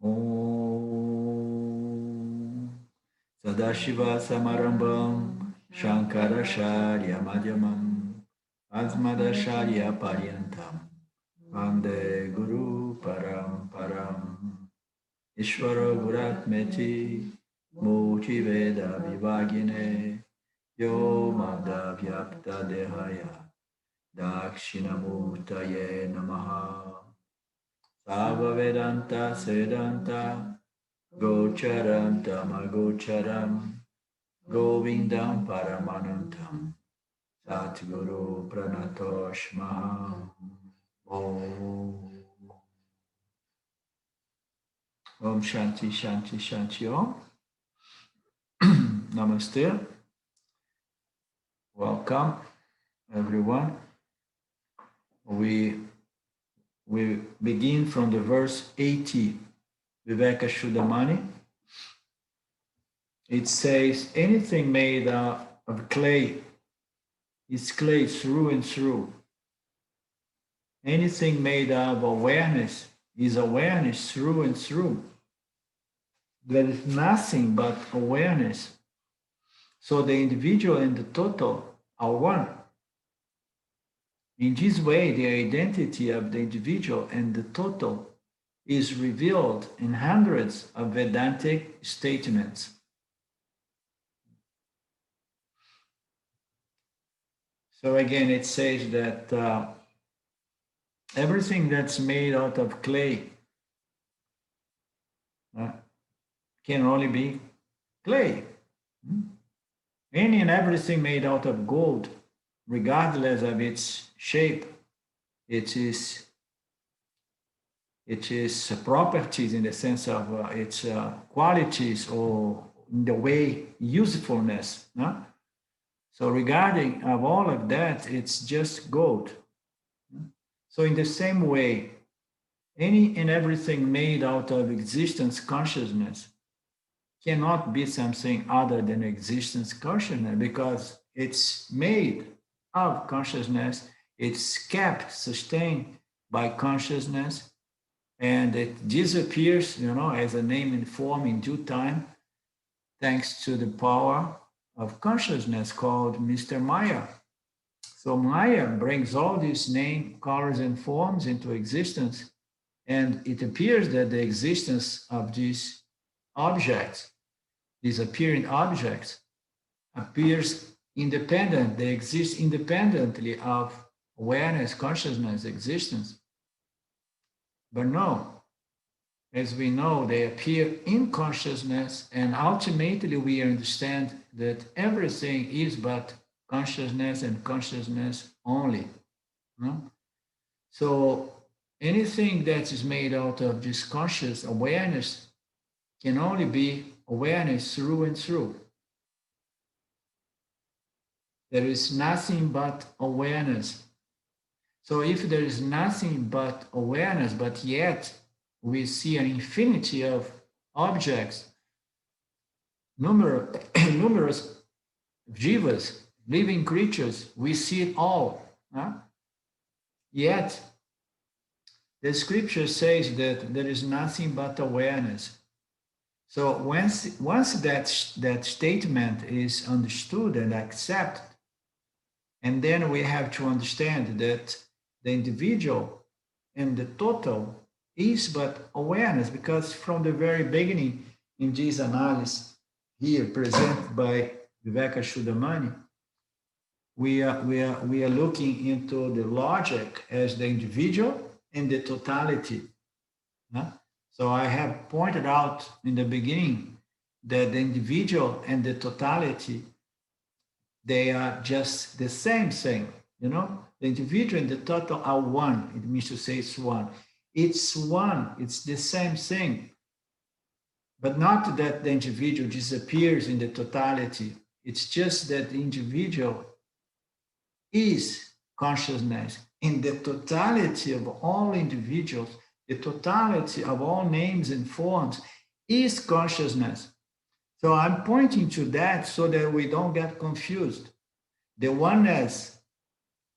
Om Sadashiva Samarambam Shankaracharya Madhyamam Asmadacharya Paryantam Vande Guru Paramparam Ishvara Guratmeti Murti Veda Vivagine Yo Madhavyapta Dehaya Dakshinamurtaye Namaha Sava Vedanta Sedanta Gocharam Tamagocharam Govindam Paramanantam Satguru Pranatoshma Om Om Shanti Shanti Shanti Om Namaste. Welcome everyone. We begin from the verse 80, Vivekachudamani. It says, anything made of clay is clay through and through. Anything made of awareness is awareness through and through. There is nothing but awareness. So the individual and the total are one. In this way, the identity of the individual and the total is revealed in hundreds of Vedantic statements. So again, it says that everything that's made out of clay can only be clay. Any and everything made out of gold, regardless of its shape, its properties in the sense of its qualities or in the way usefulness. So regarding of all of that, it's just gold. So in the same way, any and everything made out of existence consciousness cannot be something other than existence consciousness because it's made of consciousness, it's kept, sustained by consciousness, and it disappears, as a name and form in due time, thanks to the power of consciousness called Mr. Maya. So Maya brings all these names, colors, and forms into existence, and it appears that the existence of these objects, these appearing objects, appears independent. They exist independently of awareness, consciousness, existence. But no, as we know, they appear in consciousness, and ultimately we understand that everything is but consciousness and consciousness only. So anything that is made out of this conscious awareness can only be awareness through and through. There is nothing but awareness. So if there is nothing but awareness, but yet we see an infinity of objects, numerous jivas, living creatures, we see it all. Yet the scripture says that there is nothing but awareness. So once that statement is understood and accepted, and then we have to understand that the individual and the total is but awareness, because from the very beginning in this analysis here presented by Vivekachudamani, we are looking into the logic as the individual and the totality. So I have pointed out in the beginning that the individual and the totality, they are just the same thing. The individual and the total are one. It means to say it's one. It's one. It's the same thing. But not that the individual disappears in the totality. It's just that the individual is consciousness. In the totality of all individuals, the totality of all names and forms is consciousness. So I'm pointing to that so that we don't get confused. The oneness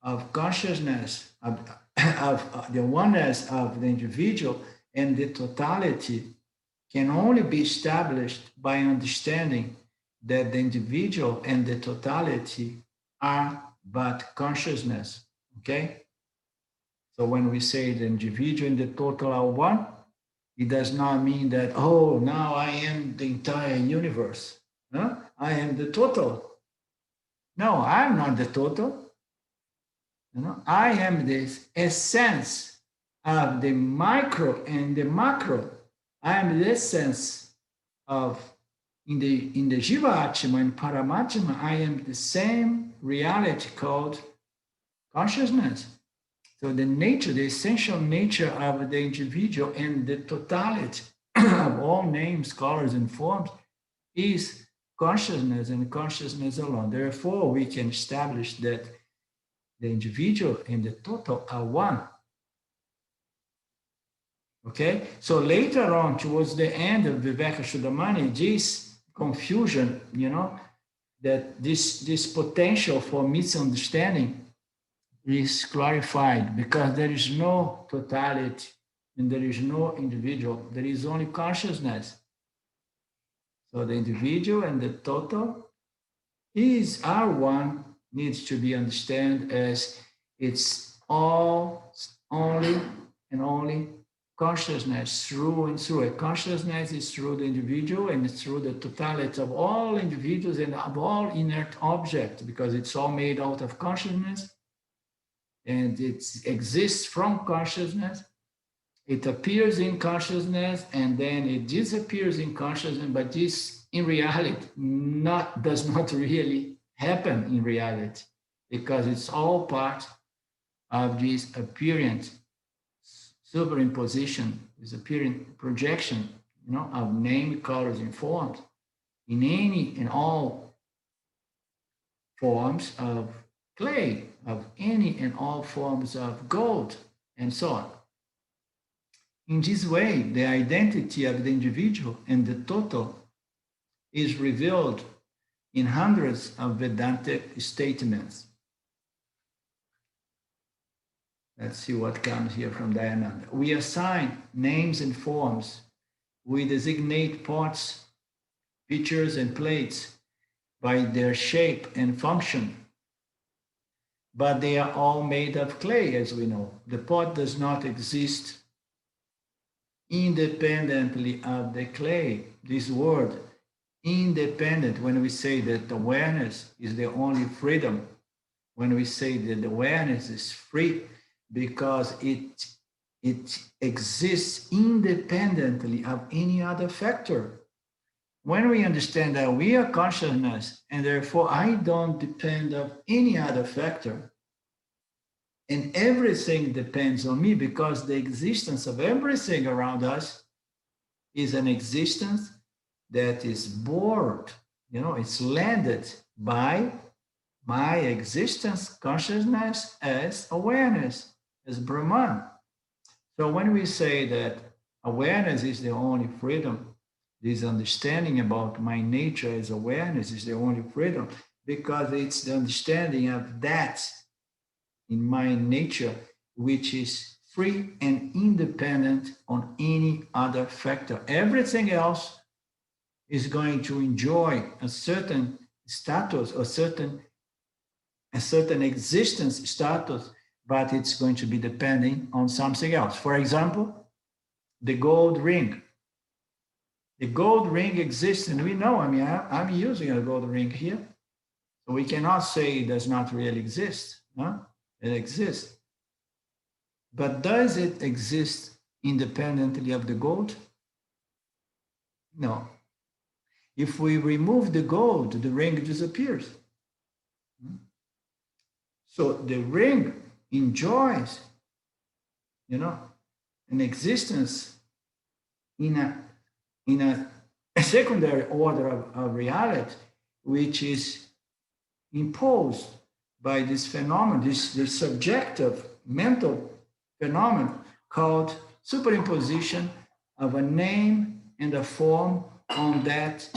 of consciousness, of the oneness of the individual and the totality can only be established by understanding that the individual and the totality are but consciousness. Okay? So when we say the individual and the total are one, it does not mean that, oh, now I am the entire universe. No? I am the total. No, I'm not the total. I am this essence of the micro and the macro. I am the essence of in the Jivatma and Paramatma, I am the same reality called consciousness. So the nature, the essential nature of the individual and the totality of all names, colors, and forms is consciousness and consciousness alone. Therefore, we can establish that the individual and the total are one. Okay? So later on, towards the end of Vivekachudamani, this confusion, that this potential for misunderstanding is clarified because there is no totality and there is no individual. There is only consciousness. So the individual and the total are one, needs to be understood as it's all only and only consciousness through and through. A consciousness is through the individual and it's through the totality of all individuals and of all inert objects, because it's all made out of consciousness and it exists from consciousness. It appears in consciousness and then it disappears in consciousness, but this in reality does not really happen in reality, because it's all part of this appearance superimposition, this appearance projection, of name, colors, and forms in any and all forms of clay, of any and all forms of gold, and so on. In this way, the identity of the individual and the total is revealed in hundreds of Vedantic statements. Let's see what comes here from Dayananda. We assign names and forms. We designate pots, pitchers, and plates by their shape and function. But they are all made of clay, as we know. The pot does not exist independently of the clay. This word, independent, when we say that awareness is the only freedom, when we say that awareness is free, because it exists independently of any other factor. When we understand that we are consciousness and therefore I don't depend on any other factor, and everything depends on me, because the existence of everything around us is an existence that is born, it's landed by my existence, consciousness as awareness, as Brahman. So when we say that awareness is the only freedom, this understanding about my nature as awareness is the only freedom, because it's the understanding of that in my nature, which is free and independent on any other factor. Everything else is going to enjoy a certain status, a certain existence status, but it's going to be depending on something else. For example, the gold ring. The gold ring exists, and we know, I'm using a gold ring here, so we cannot say it does not really exist. No? It exists. But does it exist independently of the gold? No. If we remove the gold, the ring disappears. So the ring enjoys, an existence in a secondary order of reality, which is imposed by this phenomenon, this subjective mental phenomenon called superimposition of a name and a form on that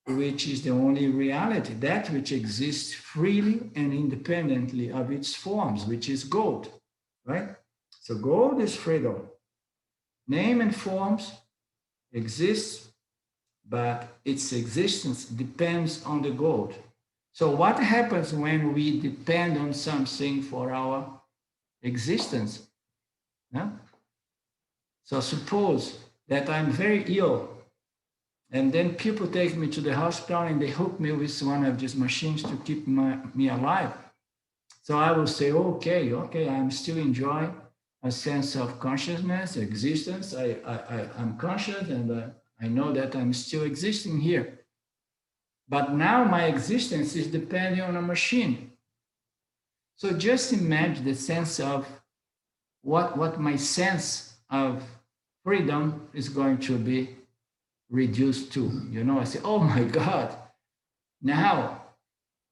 which is the only reality, that which exists freely and independently of its forms, which is gold, right? So gold is freedom. Name and forms, exists, but its existence depends on the gold. So what happens when we depend on something for our existence? Yeah? So suppose that I'm very ill, and then people take me to the hospital and they hook me with one of these machines to keep me alive. So I will say, okay, I'm still enjoying a sense of consciousness, existence. I'm conscious, and I know that I'm still existing here. But now my existence is depending on a machine. So just imagine the sense of what my sense of freedom is going to be reduced to. I say, oh my God, now,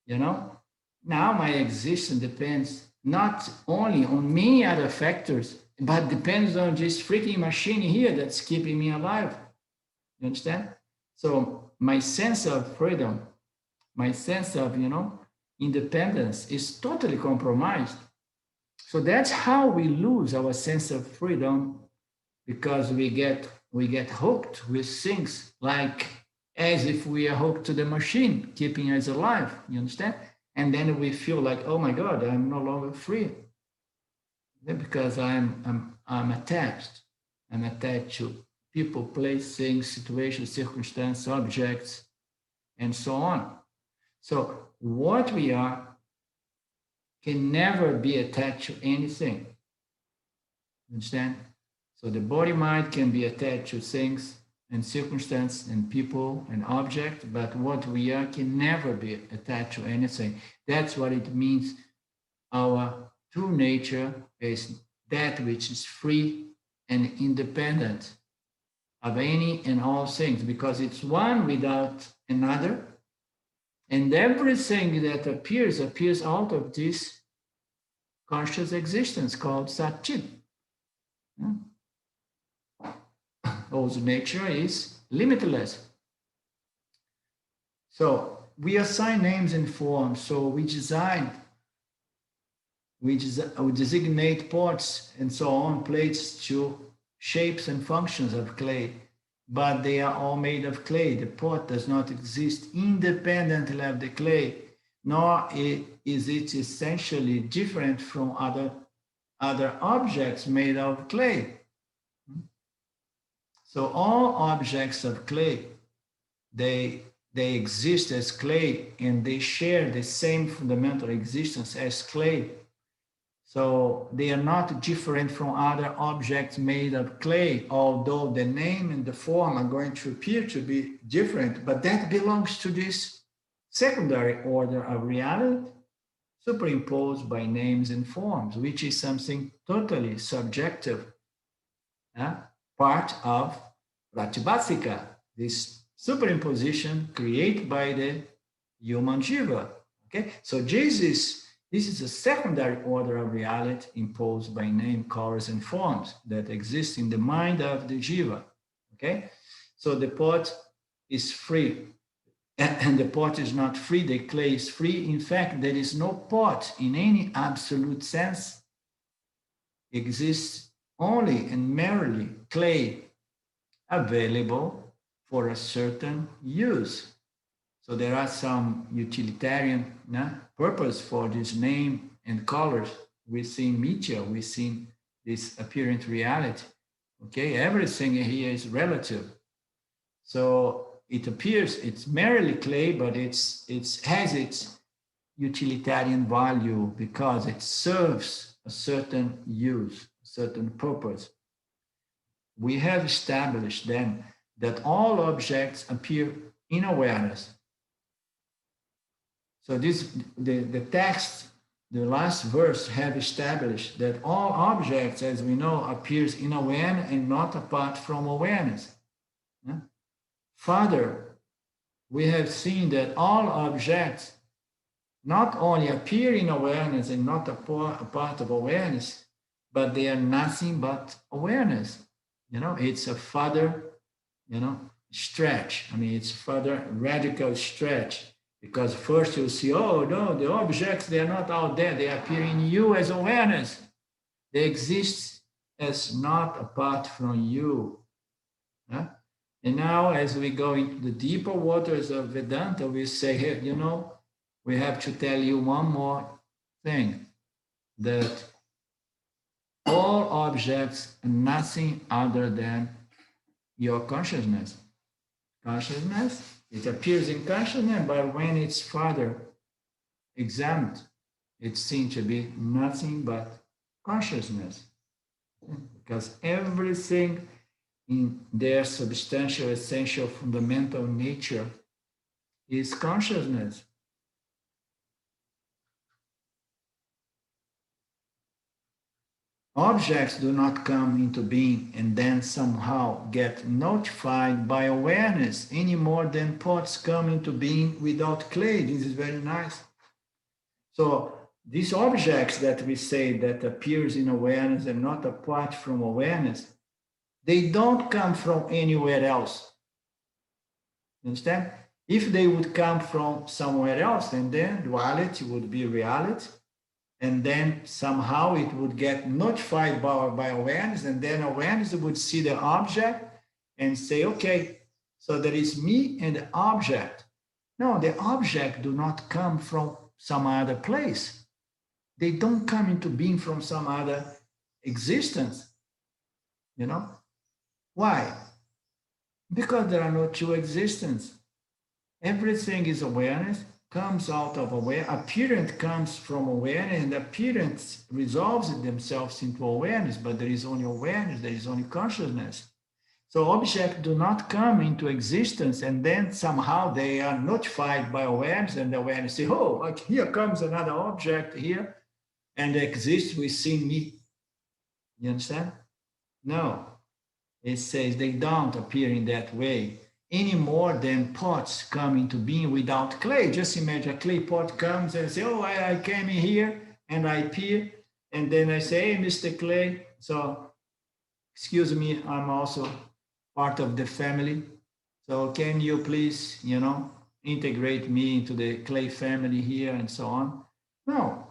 now my existence depends not only on many other factors, but depends on this freaking machine here that's keeping me alive. You understand? So my sense of freedom, my sense of, independence is totally compromised. So that's how we lose our sense of freedom, because we get hooked with things like as if we are hooked to the machine, keeping us alive. You understand? And then we feel like, oh my God, I'm no longer free, because I'm attached. I'm attached to people, place, things, situations, circumstances, objects, and so on. So what we are can never be attached to anything. Understand? So the body mind can be attached to things and circumstance and people and object, but what we are can never be attached to anything. That's what it means. Our true nature is that which is free and independent of any and all things, because it's one without another, and everything that appears out of this conscious existence called Satchit. Whose nature is limitless. So we assign names and forms. So we designate pots and so on, plates, to shapes and functions of clay, but they are all made of clay. The pot does not exist independently of the clay, nor is it essentially different from other objects made of clay. So all objects of clay, they exist as clay, and they share the same fundamental existence as clay. So they are not different from other objects made of clay, although the name and the form are going to appear to be different, but that belongs to this secondary order of reality, superimposed by names and forms, which is something totally subjective. Part of Pratibhasika, this superimposition created by the human jiva. Okay, so this is a secondary order of reality imposed by name, colors, and forms that exist in the mind of the jiva. Okay, so the pot is free, and the pot is not free. The clay is free. In fact, there is no pot in any absolute sense. It exists only and merely clay available for a certain use. So there are some utilitarian purpose for this name and colors within Mithya, within this apparent reality. Okay, everything here is relative. So it appears it's merely clay, but it has its utilitarian value because it serves a certain use, a certain purpose. We have established then that all objects appear in awareness. So the text, the last verse, have established that all objects, as we know, appears in awareness and not apart from awareness. Further, we have seen that all objects not only appear in awareness and not a part of awareness, but they are nothing but awareness. It's a further, stretch. I mean, it's further radical stretch, because first you see, oh no, the objects, they're not out there. They appear in you as awareness. They exist as not apart from you. And now, as we go into the deeper waters of Vedanta, we say, hey, you know, we have to tell you one more thing, that all objects are nothing other than your consciousness. Consciousness, it appears in consciousness, but when it's further examined, it's seen to be nothing but consciousness. Because everything in their substantial, essential, fundamental nature is consciousness. Objects do not come into being and then somehow get notified by awareness any more than pots come into being without clay. This is very nice. So these objects that we say that appears in awareness and not apart from awareness, they don't come from anywhere else. You understand? If they would come from somewhere else, and then duality would be reality, and then somehow it would get notified by awareness, and then awareness would see the object and say, okay, so there is me and the object. No, the object do not come from some other place. They don't come into being from some other existence. You know? Why? Because there are no two existences. Everything is awareness, comes out of awareness. Appearance comes from awareness, and appearance resolves themselves into awareness, but there is only awareness, there is only consciousness. So objects do not come into existence and then somehow they are notified by awareness, and the awareness say, oh, like here comes another object here and exists within me. You understand? No. It says they don't appear in that way any more than pots come into being without clay. Just imagine a clay pot comes and say, oh, I came in here and I appear. And then I say, hey, Mr. Clay, so excuse me, I'm also part of the family. So can you please, you know, integrate me into the clay family here and so on? No,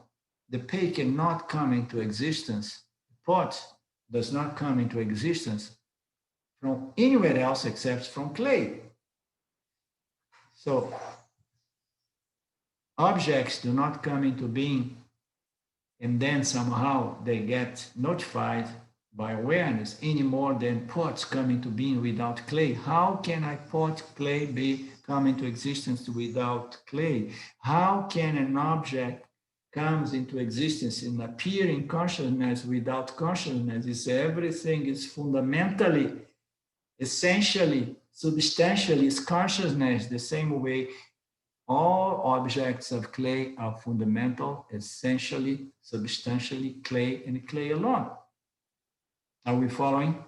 the pay cannot come into existence. The pot does not come into existence from anywhere else except from clay. So objects do not come into being and then somehow they get notified by awareness any more than pots come into being without clay. How can a pot clay come into existence without clay? How can an object comes into existence and appear in consciousness without consciousness? It's everything is fundamentally, essentially, substantially is consciousness, the same way all objects of clay are fundamental, essentially, substantially clay and clay alone. Are we following?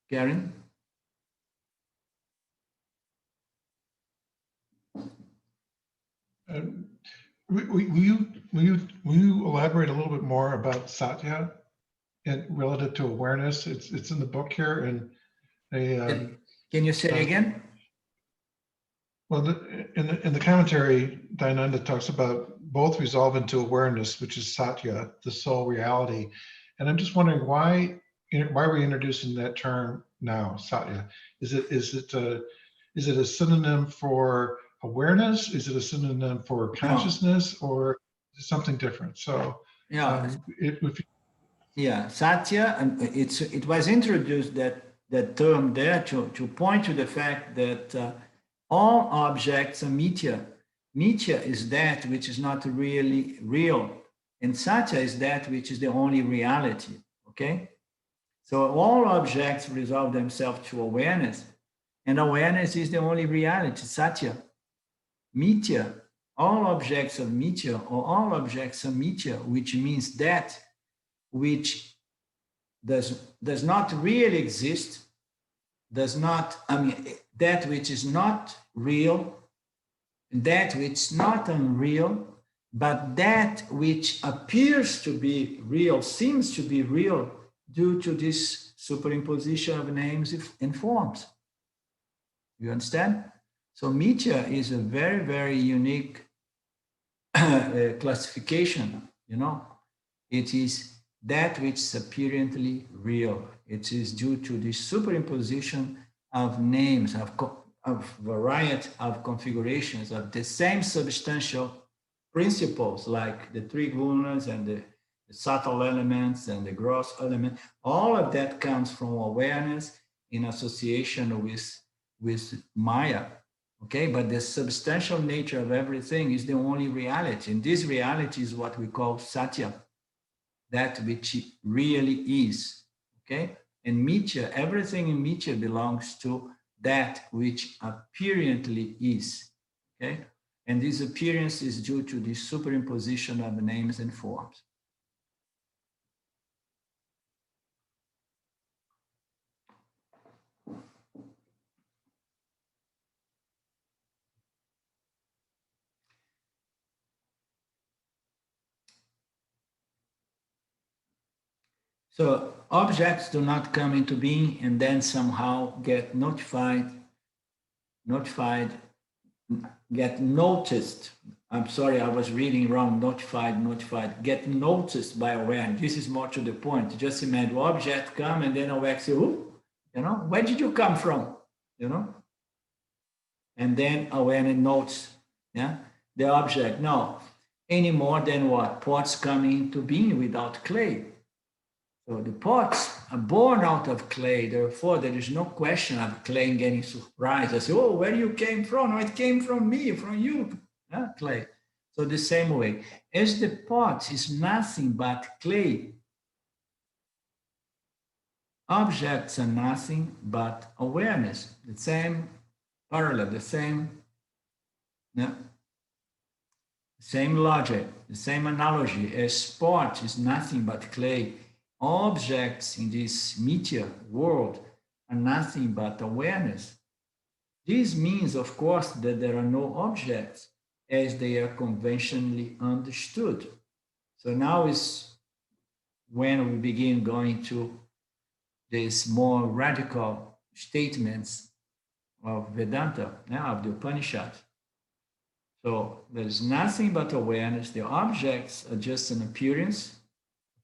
Karen? Will you elaborate a little bit more about satya and relative to awareness? It's in the book here, and can you say again? Well, in the commentary, Dayananda talks about both resolve into awareness, which is satya, the soul reality. And I'm just wondering why are we introducing that term now, satya? Is it a synonym for awareness? Is it a synonym for consciousness, or is it something different? So yeah, satya, and it was introduced that term there to point to the fact that all objects are mithya. Mithya is that which is not really real, and satya is that which is the only reality. Okay, so all objects resolve themselves to awareness, and awareness is the only reality. Satya, mithya, all objects are mithya, or all objects are mithya, which means that which does not really exist, that which is not real, that which is not unreal, but that which appears to be real, seems to be real due to this superimposition of names and forms. You understand? So mithya is a very, very unique classification, you know. It is that which is apparently real. It is due to the superimposition of names, of variety of configurations of the same substantial principles, like the three gunas and the subtle elements and the gross element. All of that comes from awareness in association with Maya. Okay, but the substantial nature of everything is the only reality. And this reality is what we call Satya, that which it really is. Okay, and Mithya, everything in Mithya belongs to that which apparently is. Okay, and this appearance is due to the superimposition of names and forms. So objects do not come into being and then somehow get notified, get noticed. I'm sorry, I was reading wrong. Notified, get noticed by awareness. This is more to the point. Just imagine object come and then awareness say, "Who? Where did you come from?" You know, and then awareness notes, yeah, the object. No, any more than what pots coming into being without clay. So the pots are born out of clay. Therefore, there is no question of clay getting surprised. I say, "Oh, where you came from?" No, it came from me, from you, clay. So the same way, as the pot is nothing but clay, objects are nothing but awareness. The same parallel, the yeah, same logic, the same analogy. As pot is nothing but clay, objects in this Mithya world are nothing but awareness. This means, of course, that there are no objects as they are conventionally understood. So now is when we begin going to these more radical statements of Vedanta, of the Upanishads. So there's nothing but awareness. The objects are just an appearance.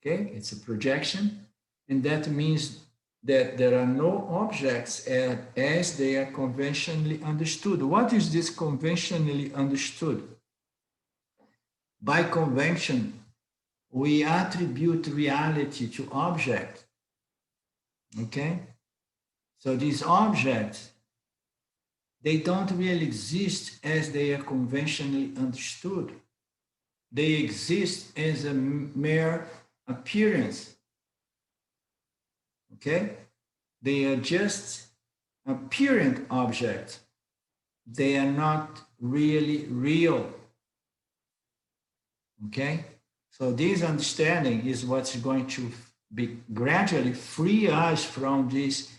Okay, it's a projection, and that means that there are no objects as they are conventionally understood. What is this conventionally understood? By convention, we attribute reality to objects. Okay, so these objects, they don't really exist as they are conventionally understood. They exist as a mere appearance. Okay? They are just apparent objects. They are not really real. Okay? So this understanding is what's going to be gradually free us from this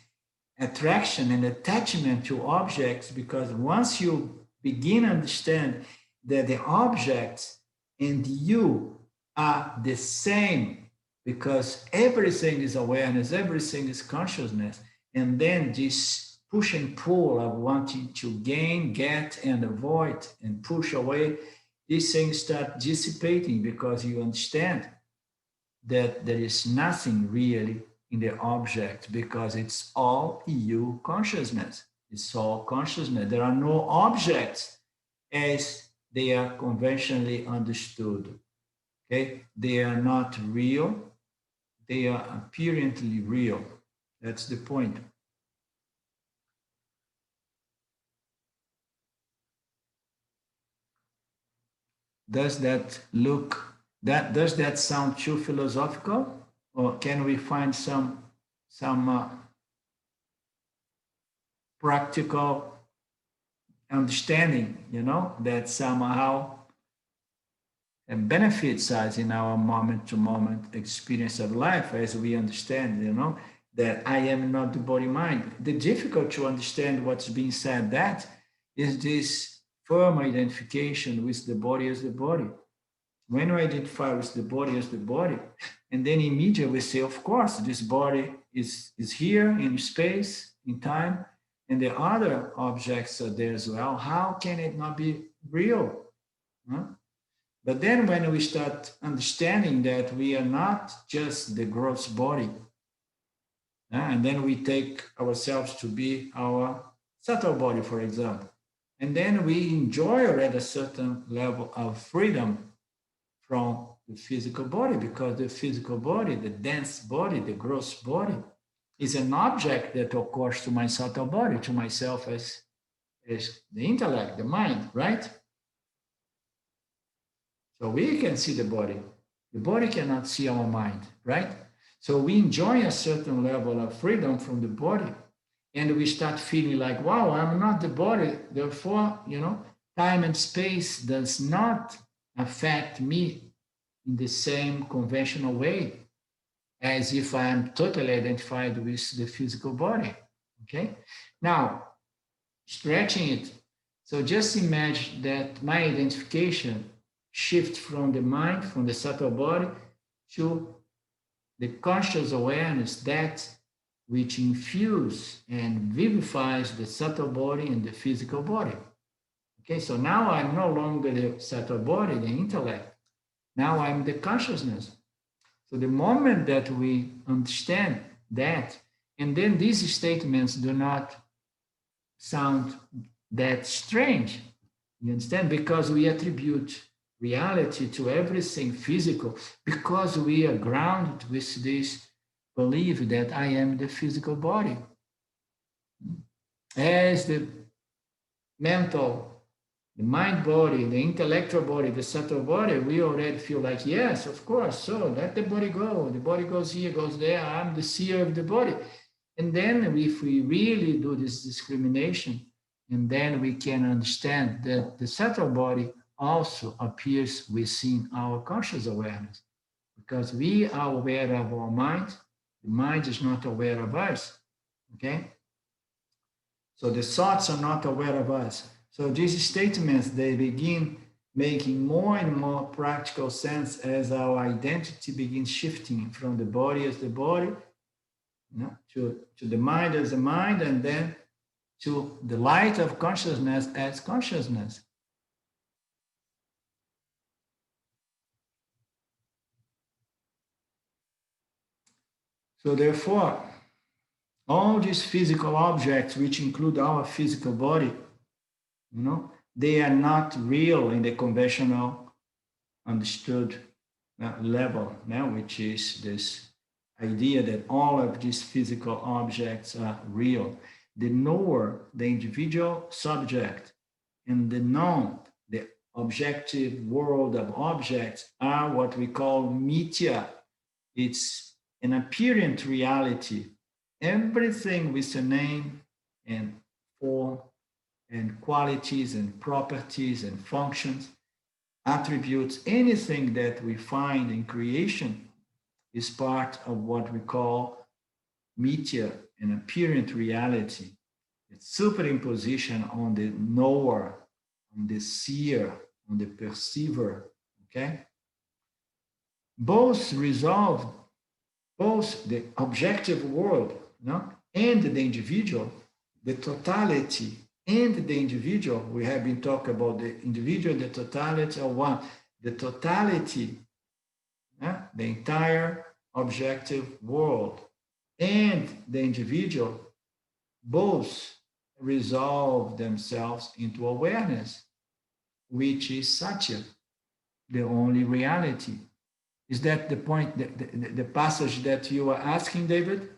attraction and attachment to objects, because once you begin to understand that the objects and you are the same, because everything is awareness, everything is consciousness, and then this push and pull of wanting to gain, get, and avoid and push away, these things start dissipating because you understand that there is nothing really in the object, because it's all you consciousness. It's all consciousness. There are no objects as they are conventionally understood. Okay? They are not real. They are apparently real. That's the point. Does that sound too philosophical, or can we find some practical understanding, that somehow benefits us in our moment to moment experience of life, as we understand, that I am not the body mind. The difficult to understand what's being said, that is this firm identification with the body as the body. When you identify with the body as the body, and then immediately we say, of course, this body is here in space, in time, and the other objects are there as well. How can it not be real? Huh? But then when we start understanding that we are not just the gross body, and then we take ourselves to be our subtle body, for example, and then we enjoy already a certain level of freedom from the physical body, because the physical body, the dense body, the gross body, is an object that occurs to my subtle body, to myself as the intellect, the mind, right? So we can see the body. The body cannot see our mind, right? So we enjoy a certain level of freedom from the body, and we start feeling like, wow, I'm not the body. Therefore, time and space does not affect me in the same conventional way as if I am totally identified with the physical body. Okay? Now, stretching it. So just imagine that my identification shift from the mind, from the subtle body, to the conscious awareness, that which infuses and vivifies the subtle body and the physical body. Okay, so now I'm no longer the subtle body, the intellect. Now I'm the consciousness. So the moment that we understand that, and then these statements do not sound that strange, you understand? Because we attribute reality to everything physical, because we are grounded with this belief that I am the physical body. As the mental, the mind body, the intellectual body, the subtle body, we already feel like, yes, of course, so let the body go. The body goes here, goes there, I'm the seer of the body. And then if we really do this discrimination, and then we can understand that the subtle body also appears within our conscious awareness, because we are aware of our mind, the mind is not aware of us, okay? So the thoughts are not aware of us. So these statements, they begin making more and more practical sense as our identity begins shifting from the body as the body, to the mind as the mind, and then to the light of consciousness as consciousness. So therefore, all these physical objects, which include our physical body, they are not real in the conventional understood level, which is this idea that all of these physical objects are real. The knower, the individual subject, and the known, the objective world of objects, are what we call mithya. It's an apparent reality. Everything with a name and form and qualities and properties and functions, attributes, anything that we find in creation is part of what we call mithya, an apparent reality. It's superimposition on the knower, on the seer, on the perceiver, okay? Both resolve, both the objective world, and the individual, the totality and the individual. We have been talking about the individual, the totality of one, the totality, the entire objective world and the individual, both resolve themselves into awareness, which is Satya, the only reality. Is that the point, the passage that you are asking, David?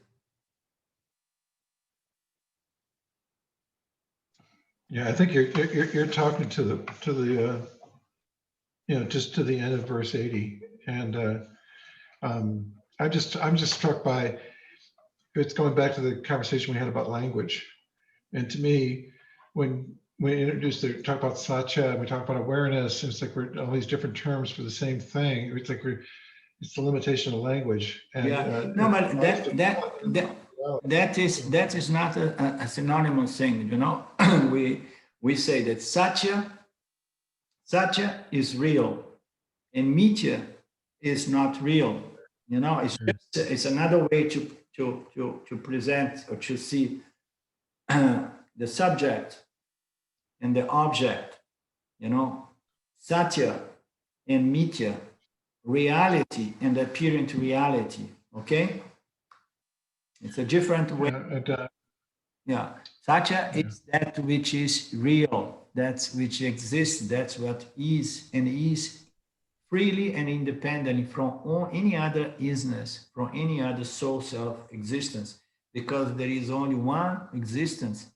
Yeah, I think you're talking to the just to the end of verse 80, and I'm just struck by, it's going back to the conversation we had about language, and to me, when we talk about satya, we talk about awareness, and it's like we're all these different terms for the same thing. It's like it's the limitation of language. And, yeah, no, but that is not a synonymous thing. We say that Satya is real, and Mithya is not real. It's another way to present or to see the subject and the object. Satya and mithya, reality and apparent reality. Okay, it's a different way. Yeah, Yeah, satya yeah. is that which is real, that's which exists, that's what is and is freely and independently from any other isness, from any other source of existence, because there is only one existence.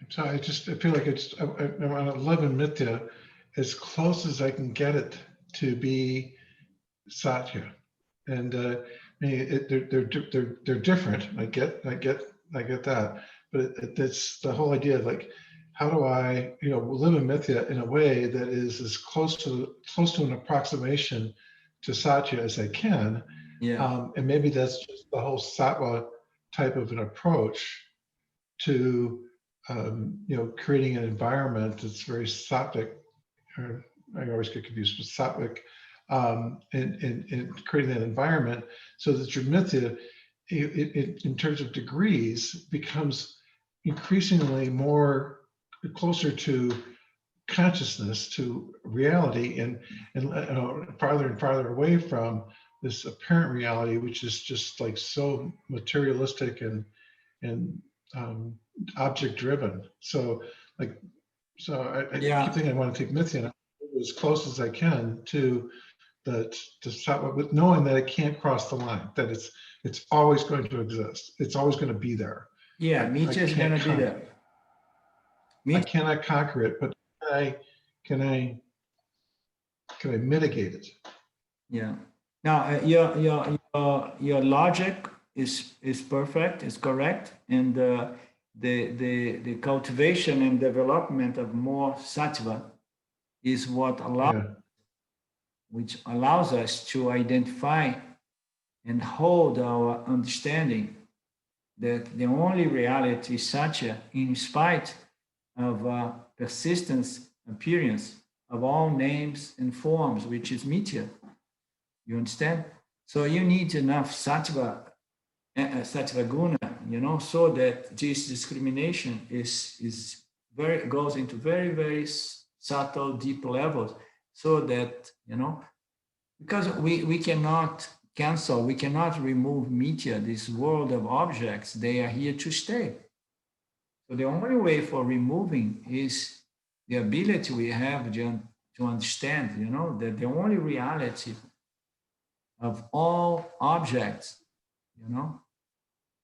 So I feel like I want to live in Mithya as close as I can get it to be Satya. And I mean, they're different. I get that. But it's the whole idea of like, how do I, live in Mithya in a way that is as close to an approximation to Satya as I can. Yeah, And maybe that's just the whole Sattva type of an approach to creating an environment that's very sattvic. Or I always get confused with sattvic, in creating that environment so that your mithya, in terms of degrees, becomes increasingly more closer to consciousness, to reality, and farther and farther away from this apparent reality, which is just like so materialistic and object driven. So like, I keep yeah, thinking I want to take Mithyan as close as I can to stop with knowing that it can't cross the line, that it's always going to exist. It's always going to be there. yeah, I mithya is can't gonna be conquer there. it. I Mithya, cannot conquer it, but can I can I mitigate it? yeah. Now, your logic is perfect, is correct, and the cultivation and development of more sattva is what allows, Yeah, which allows us to identify and hold our understanding that the only reality is satya, in spite of persistence appearance of all names and forms, which is mithya. You understand? So you need enough sattva guna, so that this discrimination is very goes into very subtle, deep levels, so that because we cannot cancel, we cannot remove mithya, this world of objects. They are here to stay. So the only way for removing is the ability we have to understand, that the only reality of all objects, you know,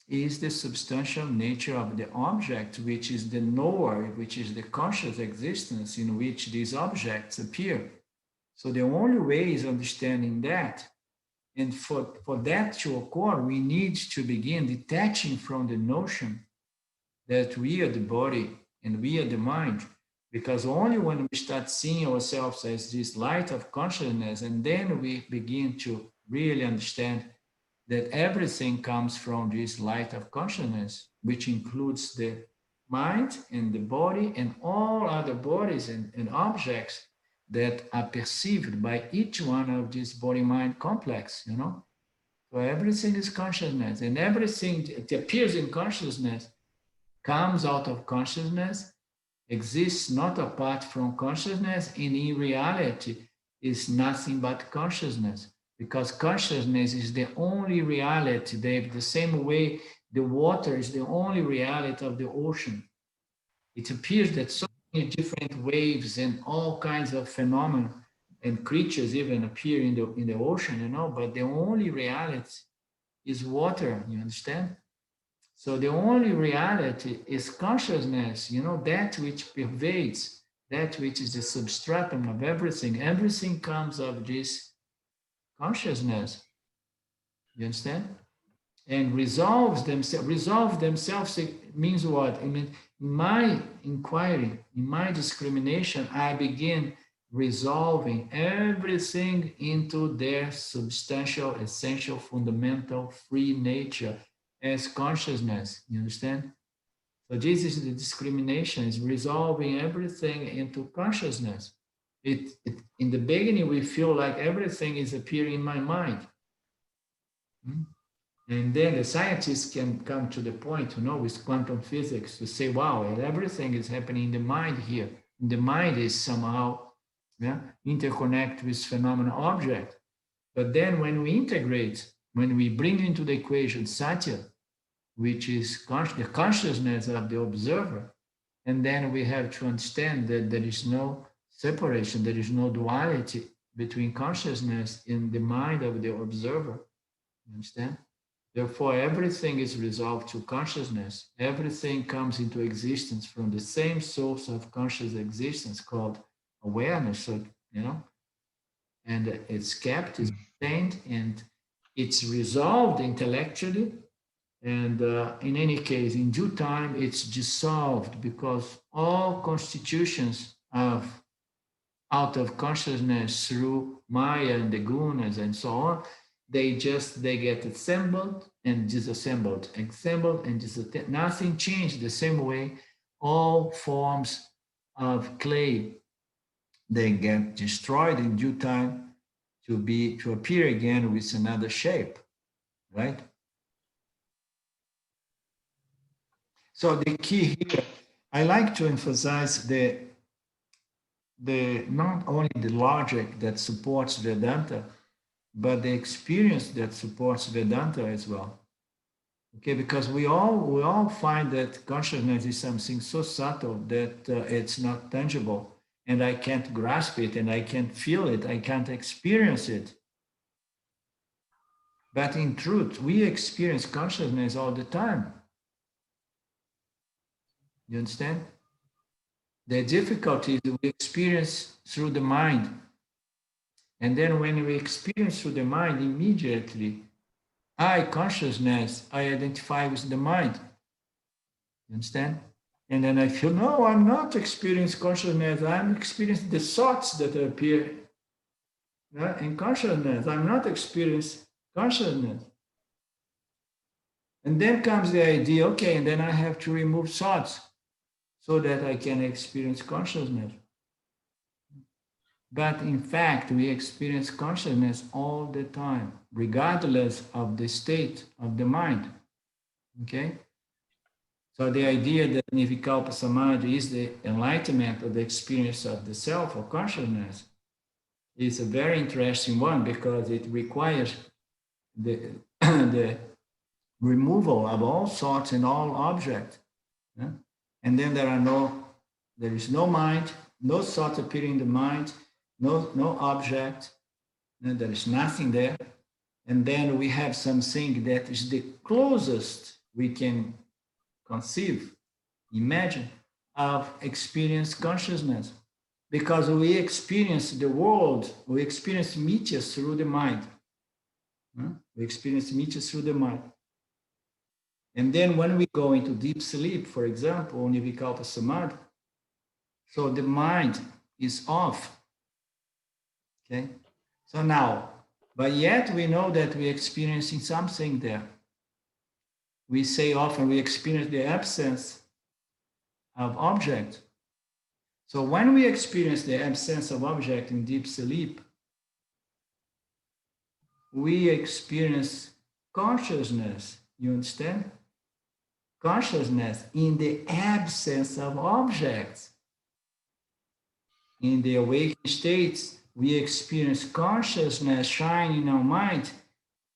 is the substantial nature of the object, which is the knower, which is the conscious existence in which these objects appear. So the only way is understanding that. And for that to occur, we need to begin detaching from the notion that we are the body and we are the mind. Because only when we start seeing ourselves as this light of consciousness, and then we begin to really understand that everything comes from this light of consciousness, which includes the mind and the body and all other bodies and objects that are perceived by each one of this body mind complex. So everything is consciousness, and everything that appears in consciousness comes out of consciousness, exists not apart from consciousness, and in reality is nothing but consciousness, because consciousness is the only reality, Dave, the same way the water is the only reality of the ocean. It appears that so many different waves and all kinds of phenomena and creatures even appear in the ocean, but the only reality is water, you understand? So the only reality is consciousness, that which pervades, that which is the substratum of everything. Everything comes of this consciousness. You understand? And resolve themselves means what? I mean, in my inquiry, in my discrimination, I begin resolving everything into their substantial, essential, fundamental, free nature as consciousness. You understand? So this is the discrimination, is resolving everything into consciousness. It in the beginning we feel like everything is appearing in my mind. Hmm? And then the scientists can come to the point, with quantum physics to say, wow, everything is happening in the mind here. The mind is somehow, yeah, interconnected with phenomenal object. But then when we integrate, when we bring into the equation Satya, which is the consciousness of the observer, and then we have to understand that there is no separation, there is no duality between consciousness and the mind of the observer. You understand? Therefore, everything is resolved to consciousness. Everything comes into existence from the same source of conscious existence called awareness. So, and it's kept, it's maintained, and it's resolved intellectually. And in any case, in due time, it's dissolved because all constitutions of out of consciousness through Maya and the gunas and so on, they get assembled and disassembled, assembled and disassembled. Nothing changed the same way. All forms of clay, they get destroyed in due time to appear again with another shape, right? So the key here, I like to emphasize the not only the logic that supports Vedanta, but the experience that supports Vedanta as well. Okay, because we all find that consciousness is something so subtle that it's not tangible, and I can't grasp it, and I can't feel it, I can't experience it. But in truth, we experience consciousness all the time. You understand? The difficulty is we experience through the mind. And then when we experience through the mind, immediately, consciousness, I identify with the mind. You understand? And then I feel, no, I'm not experiencing consciousness. I'm experiencing the thoughts that appear in consciousness. I'm not experiencing consciousness. And then comes the idea, okay, and then I have to remove thoughts so that I can experience consciousness. But in fact, we experience consciousness all the time, regardless of the state of the mind. Okay? So the idea that Nirvikalpa Samadhi is the enlightenment of the experience of the self or consciousness is a very interesting one because it requires the, the removal of all thoughts and all objects. Yeah? And then there is no mind, no thought appearing in the mind, no object, there is nothing there. And then we have something that is the closest we can conceive, imagine, of experience consciousness. Because we experience the world, we experience mithya through the mind. We experience mithya through the mind. And then when we go into deep sleep, for example, Nirvikalpa Samadhi, so the mind is off. Okay, so now, but yet we know that we're experiencing something there. We say often we experience the absence of object. So when we experience the absence of object in deep sleep, we experience consciousness. You understand? Consciousness in the absence of objects. In the awakened states, we experience consciousness shining in our mind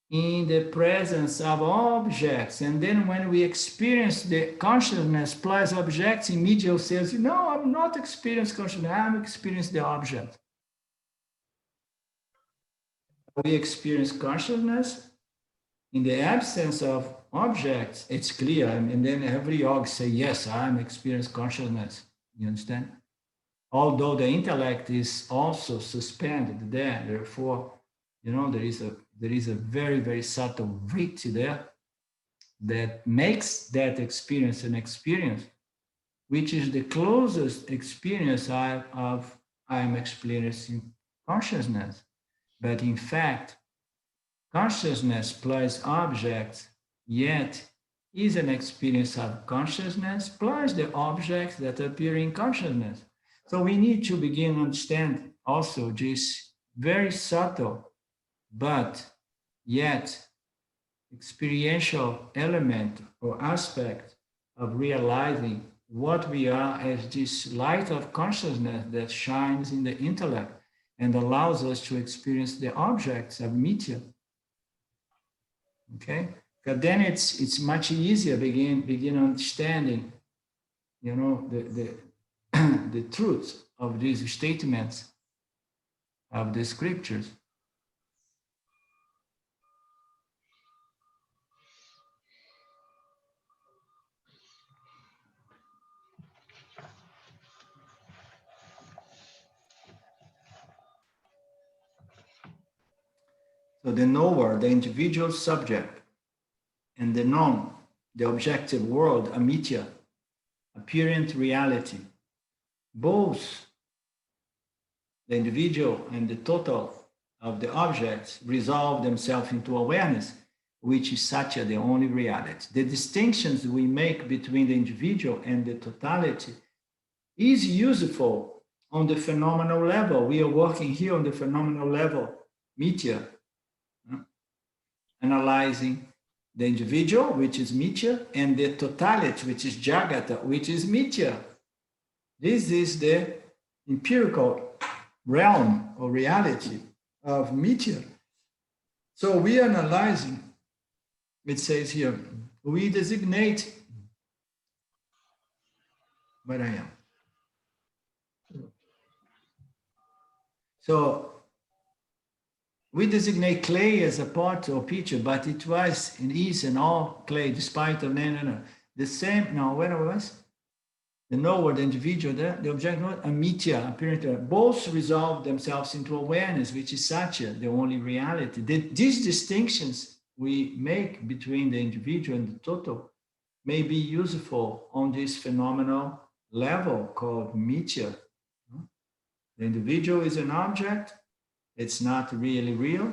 in the presence of objects. And then when we experience the consciousness plus objects, immediately says, no, I'm not experiencing consciousness, I'm experiencing the object. We experience consciousness in the absence of objects. It's clear. And then every yog say, yes, I'm experiencing consciousness. You understand? Although the intellect is also suspended there, therefore, there is a very, very subtle vritti there that makes that experience an experience, which is the closest experience I'm experiencing consciousness. But in fact, consciousness plus objects yet is an experience of consciousness plus the objects that appear in consciousness. So we need to begin to understand also this very subtle, but yet experiential element or aspect of realizing what we are as this light of consciousness that shines in the intellect and allows us to experience the objects of media. Okay, but then it's much easier begin understanding, you know, the the truth of these statements of the scriptures. So the knower, the individual subject, and the known, the objective world, amitya, apparent reality, both the individual and the total of the objects resolve themselves into awareness, which is satya, the only reality. The distinctions we make between the individual and the totality is useful on the phenomenal level. We are working here on the phenomenal level, mitya, analyzing the individual, which is mitya, and the totality, which is jagata, which is mitya. This is the empirical realm or reality of mitya. So we are analyzing, it says here, we designate what I am. So we designate clay as a part or picture, but it was and is and all clay, despite of no. The same, no, where was? The knower, the individual, the object, amitya, apparently, both resolve themselves into awareness, which is satya, the only reality. These distinctions we make between the individual and the total may be useful on this phenomenal level called mitya. The individual is an object, it's not really real.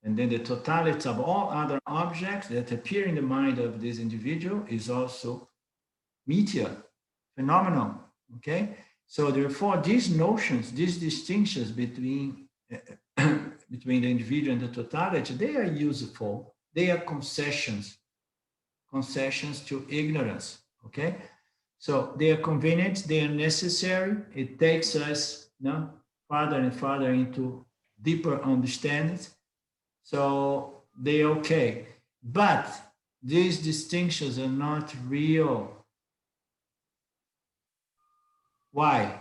And then the totality of all other objects that appear in the mind of this individual is also mitya, phenomenal. Okay, so therefore these notions, these distinctions between between the individual and the totality, they are useful. They are concessions to ignorance. Okay, so they are convenient, they are necessary. It takes us farther and farther into deeper understanding. So they're okay, but these distinctions are not real. Why?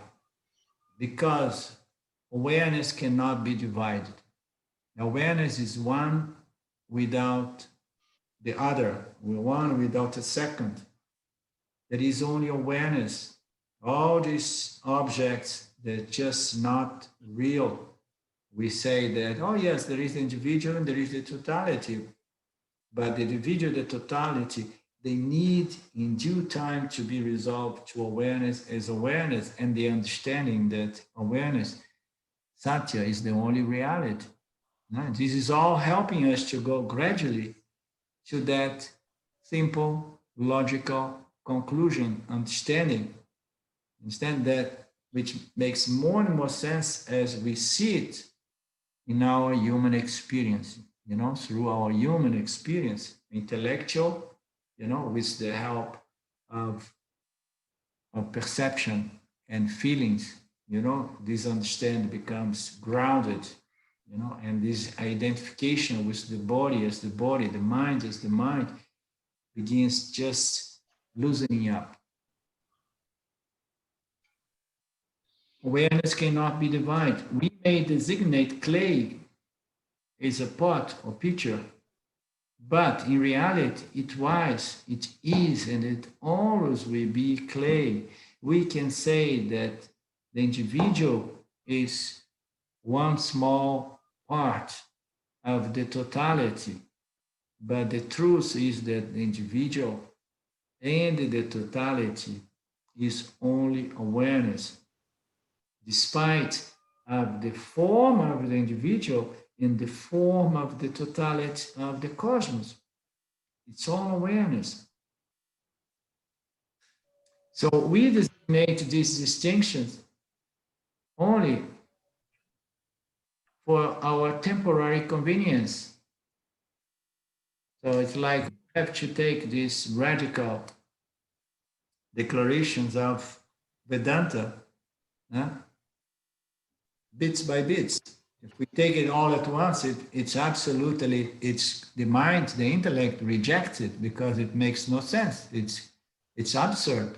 Because awareness cannot be divided. Awareness is one without the other, one without a second. There is only awareness. All these objects, they're just not real. We say that, oh yes, there is the individual and there is the totality. But the individual, the totality, they need in due time to be resolved to awareness as awareness and the understanding that awareness, satya, is the only reality. This is all helping us to go gradually to that simple, logical conclusion, understand that, which makes more and more sense as we see it in our human experience, through our human experience, intellectual, with the help of perception and feelings, this understanding becomes grounded, and this identification with the body as the body, the mind as the mind, begins just loosening up. Awareness cannot be divided. We may designate clay as a pot or pitcher, but in reality, it was, it is, and it always will be clay. We can say that the individual is one small part of the totality, but the truth is that the individual and the totality is only awareness, despite of the form of the individual in the form of the totality of the cosmos. It's all awareness. So we designate these distinctions only for our temporary convenience. So it's like we have to take these radical declarations of Vedanta, huh, bits by bits. If we take it all at once, it's absolutely, it's the mind, the intellect rejects it because it makes no sense. It's absurd.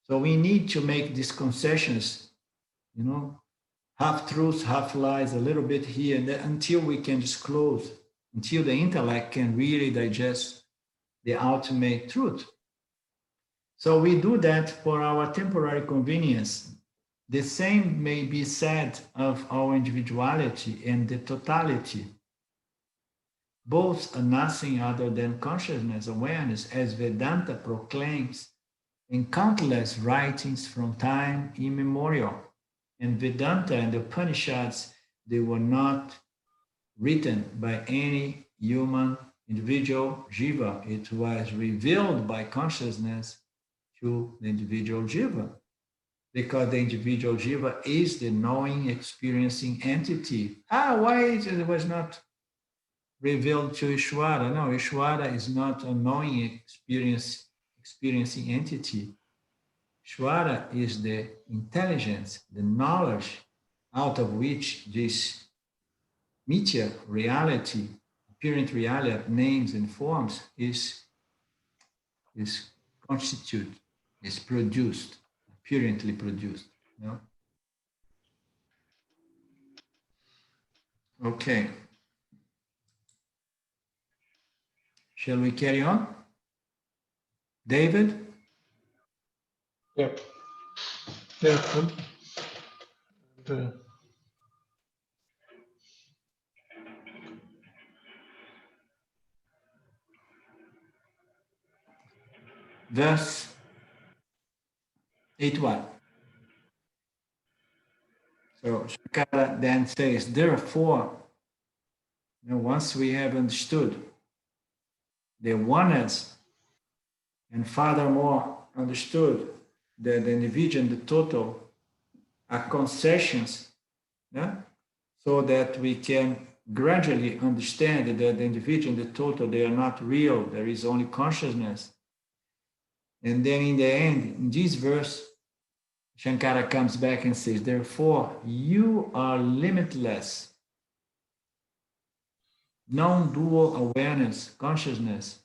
So we need to make these concessions, you know, half truths, half lies, a little bit here and there until we can disclose, until the intellect can really digest the ultimate truth. So we do that for our temporary convenience. The same may be said of our individuality and the totality. Both are nothing other than consciousness awareness, as Vedanta proclaims in countless writings from time immemorial. And Vedanta and the Upanishads, they were not written by any human individual jiva. It was revealed by consciousness to the individual jiva, because the individual jiva is the knowing, experiencing entity. Why it was not revealed to Ishvara? No, Ishvara is not a knowing, experiencing entity. Ishvara is the intelligence, the knowledge out of which this mithya reality, apparent reality of names and forms is constituted, is produced, apparently produced. You know? Okay. Shall we carry on? David? Yep. Yeah. And, Verse 8:1. So Shankara then says, therefore, once we have understood the oneness and furthermore understood that the individual and the total are concessions, yeah? So that we can gradually understand that the individual and the total, they are not real, there is only consciousness. And then in the end, in this verse, Shankara comes back and says, therefore, you are limitless, non-dual awareness, consciousness,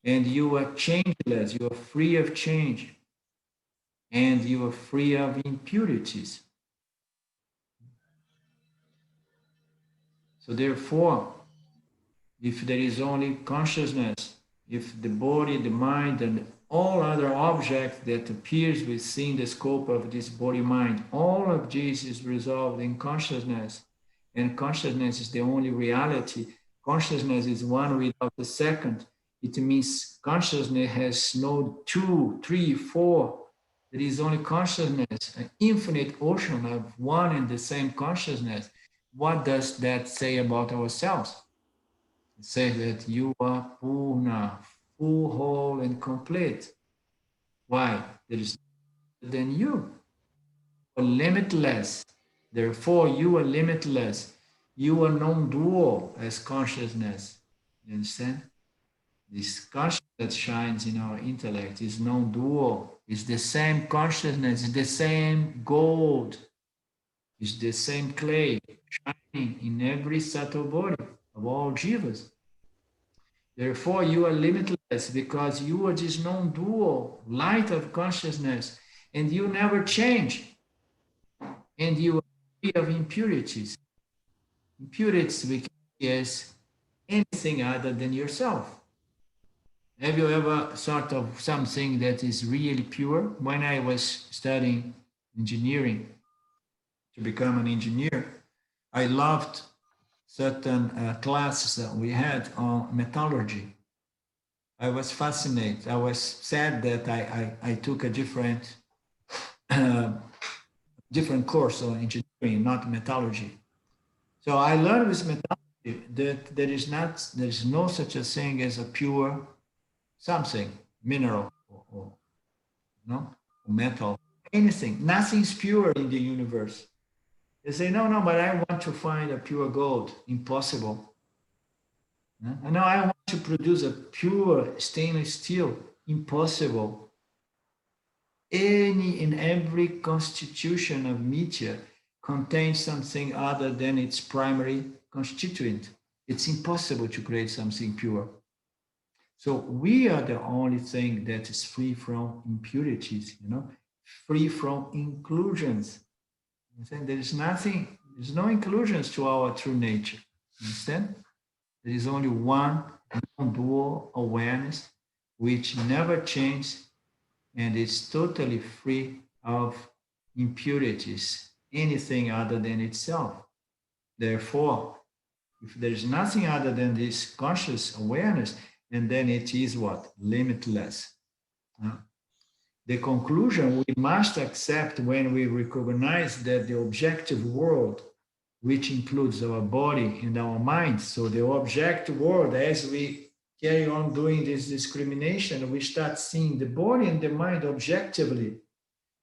and you are changeless, you are free of change, and you are free of impurities. So therefore, if there is only consciousness, if the body, the mind, and all other objects that appears within the scope of this body-mind, all of this is resolved in consciousness, and consciousness is the only reality. Consciousness is one without the second. It means consciousness has no two, three, four. There is only consciousness, an infinite ocean of one and the same consciousness. What does that say about ourselves? It says that you are Purna, full, whole, and complete. Why? There is more than you. You are limitless. Therefore, you are limitless. You are non-dual as consciousness. You understand? This consciousness that shines in our intellect is non-dual. It's the same consciousness. It's the same gold. It's the same clay shining in every subtle body of all jivas. Therefore, you are limitless because you are this non-dual light of consciousness and you never change. And you are free of impurities. Impurities we can see as anything other than yourself. Have you ever thought of something that is really pure? When I was studying engineering to become an engineer, I loved certain classes that we had on metallurgy. I was fascinated. I was sad that I took a uh, different course on engineering, not metallurgy. So I learned with metallurgy that there is no such a thing as a pure something, mineral or no or metal, anything. Nothing's pure in the universe. They say, no, but I want to find a pure gold. Impossible. And now I want to produce a pure stainless steel. Impossible. Any and every constitution of meteor contains something other than its primary constituent. It's impossible to create something pure. So we are the only thing that is free from impurities, free from inclusions. There is nothing, there's no inclusions to our true nature. Understand? There is only one non-dual awareness which never changes and is totally free of impurities, anything other than itself. Therefore, if there is nothing other than this conscious awareness, and then it is what? Limitless. The conclusion we must accept when we recognize that the objective world, which includes our body and our mind, so the objective world, as we carry on doing this discrimination, we start seeing the body and the mind objectively,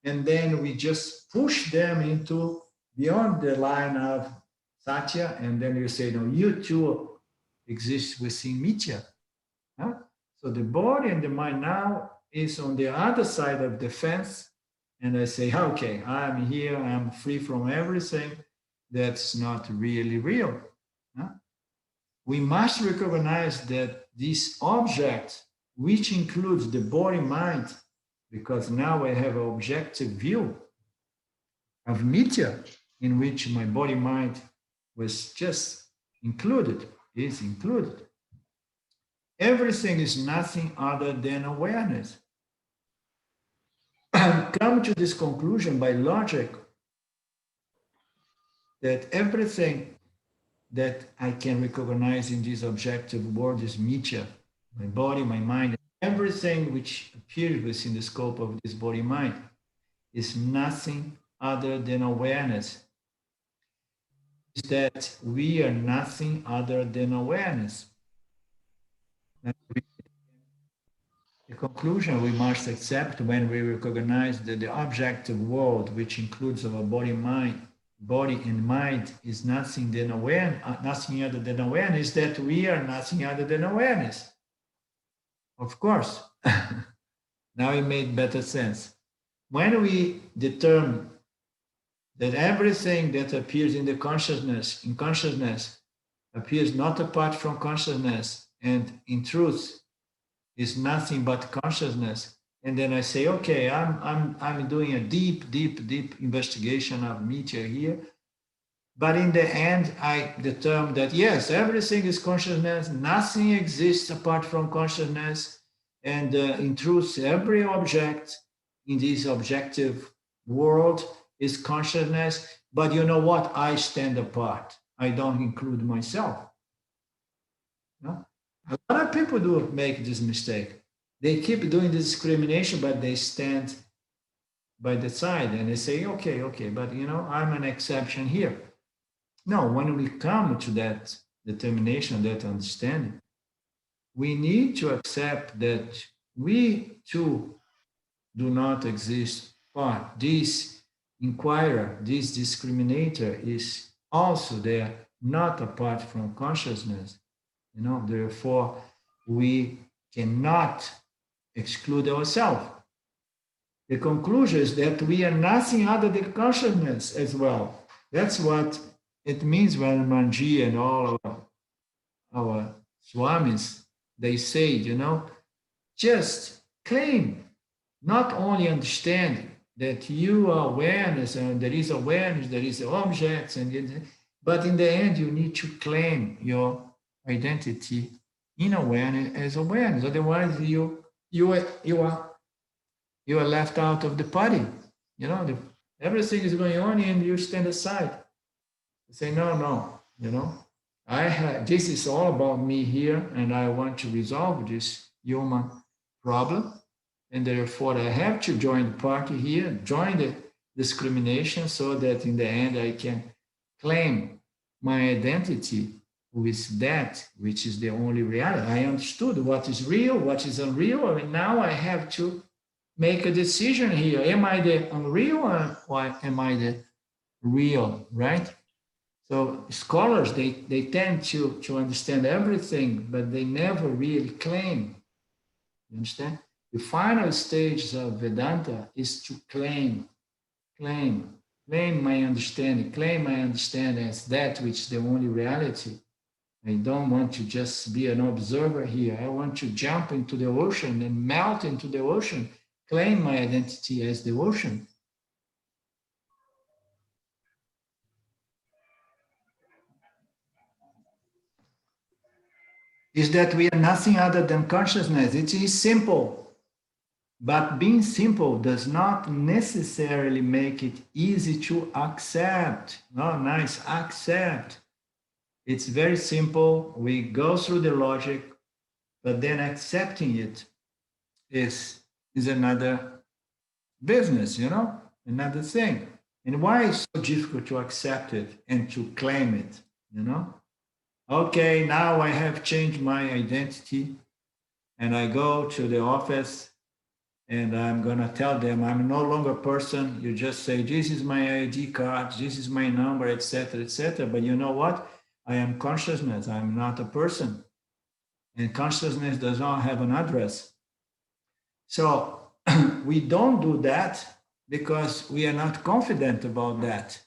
and then we just push them into beyond the line of satya, and then you say, no, you too exist within mithya. Huh? So the body and the mind now is on the other side of the fence, and I say, okay, I'm here, I'm free from everything that's not really real. Huh? We must recognize that this object, which includes the body mind, because now I have an objective view of mithya, in which my body mind was just included, is included. Everything is nothing other than awareness. Come to this conclusion by logic that everything that I can recognize in this objective world is mithya, my body, my mind, everything which appears within the scope of this body mind is nothing other than awareness. Is that we are nothing other than awareness. The conclusion we must accept when we recognize that the objective world, which includes our body and mind, is nothing than nothing other than awareness, that we are nothing other than awareness. Of course. Now it made better sense. When we determine that everything that appears in consciousness, appears not apart from consciousness, and in truth is nothing but consciousness. And then I say, okay, I'm doing a deep investigation of mithya here. But in the end, I determine that yes, everything is consciousness, nothing exists apart from consciousness. And in truth, every object in this objective world is consciousness. But you know what? I stand apart. I don't include myself. No? A lot of people do make this mistake. They keep doing this discrimination, but they stand by the side and they say, okay, but I'm an exception here. No, when we come to that determination, that understanding, we need to accept that we too do not exist apart. This inquirer, this discriminator is also there, not apart from consciousness. Therefore, we cannot exclude ourselves. The conclusion is that we are nothing other than consciousness as well. That's what it means when Manji and all our swamis, they say, just claim, not only understand that you are awareness and there is objects, but in the end, you need to claim your identity in awareness as awareness. Otherwise, you are left out of the party. Everything is going on and you stand aside. You say, no, this is all about me here, and I want to resolve this human problem, and therefore I have to join the party here, join the discrimination, so that in the end I can claim my identity with that, which is the only reality. I understood what is real, what is unreal, and now I have to make a decision here. Am I the unreal or am I the real, right? So scholars, they tend to understand everything, but they never really claim. You understand? The final stage of Vedanta is to claim, claim my understanding, claim I understand as that which is the only reality. I don't want to just be an observer here. I want to jump into the ocean and melt into the ocean, claim my identity as the ocean. Is that we are nothing other than consciousness. It is simple, but being simple does not necessarily make it easy to accept. Oh, nice, accept. It's very simple. We go through the logic, but then accepting it is another business, another thing. And why is so difficult to accept it and to claim it? Okay, now I have changed my identity and I go to the office and I'm going to tell them I'm no longer a person. You just say, this is my ID card, this is my number, etc., etc. But you know what? I am consciousness. I'm not a person. And consciousness does not have an address. So we don't do that because we are not confident about that.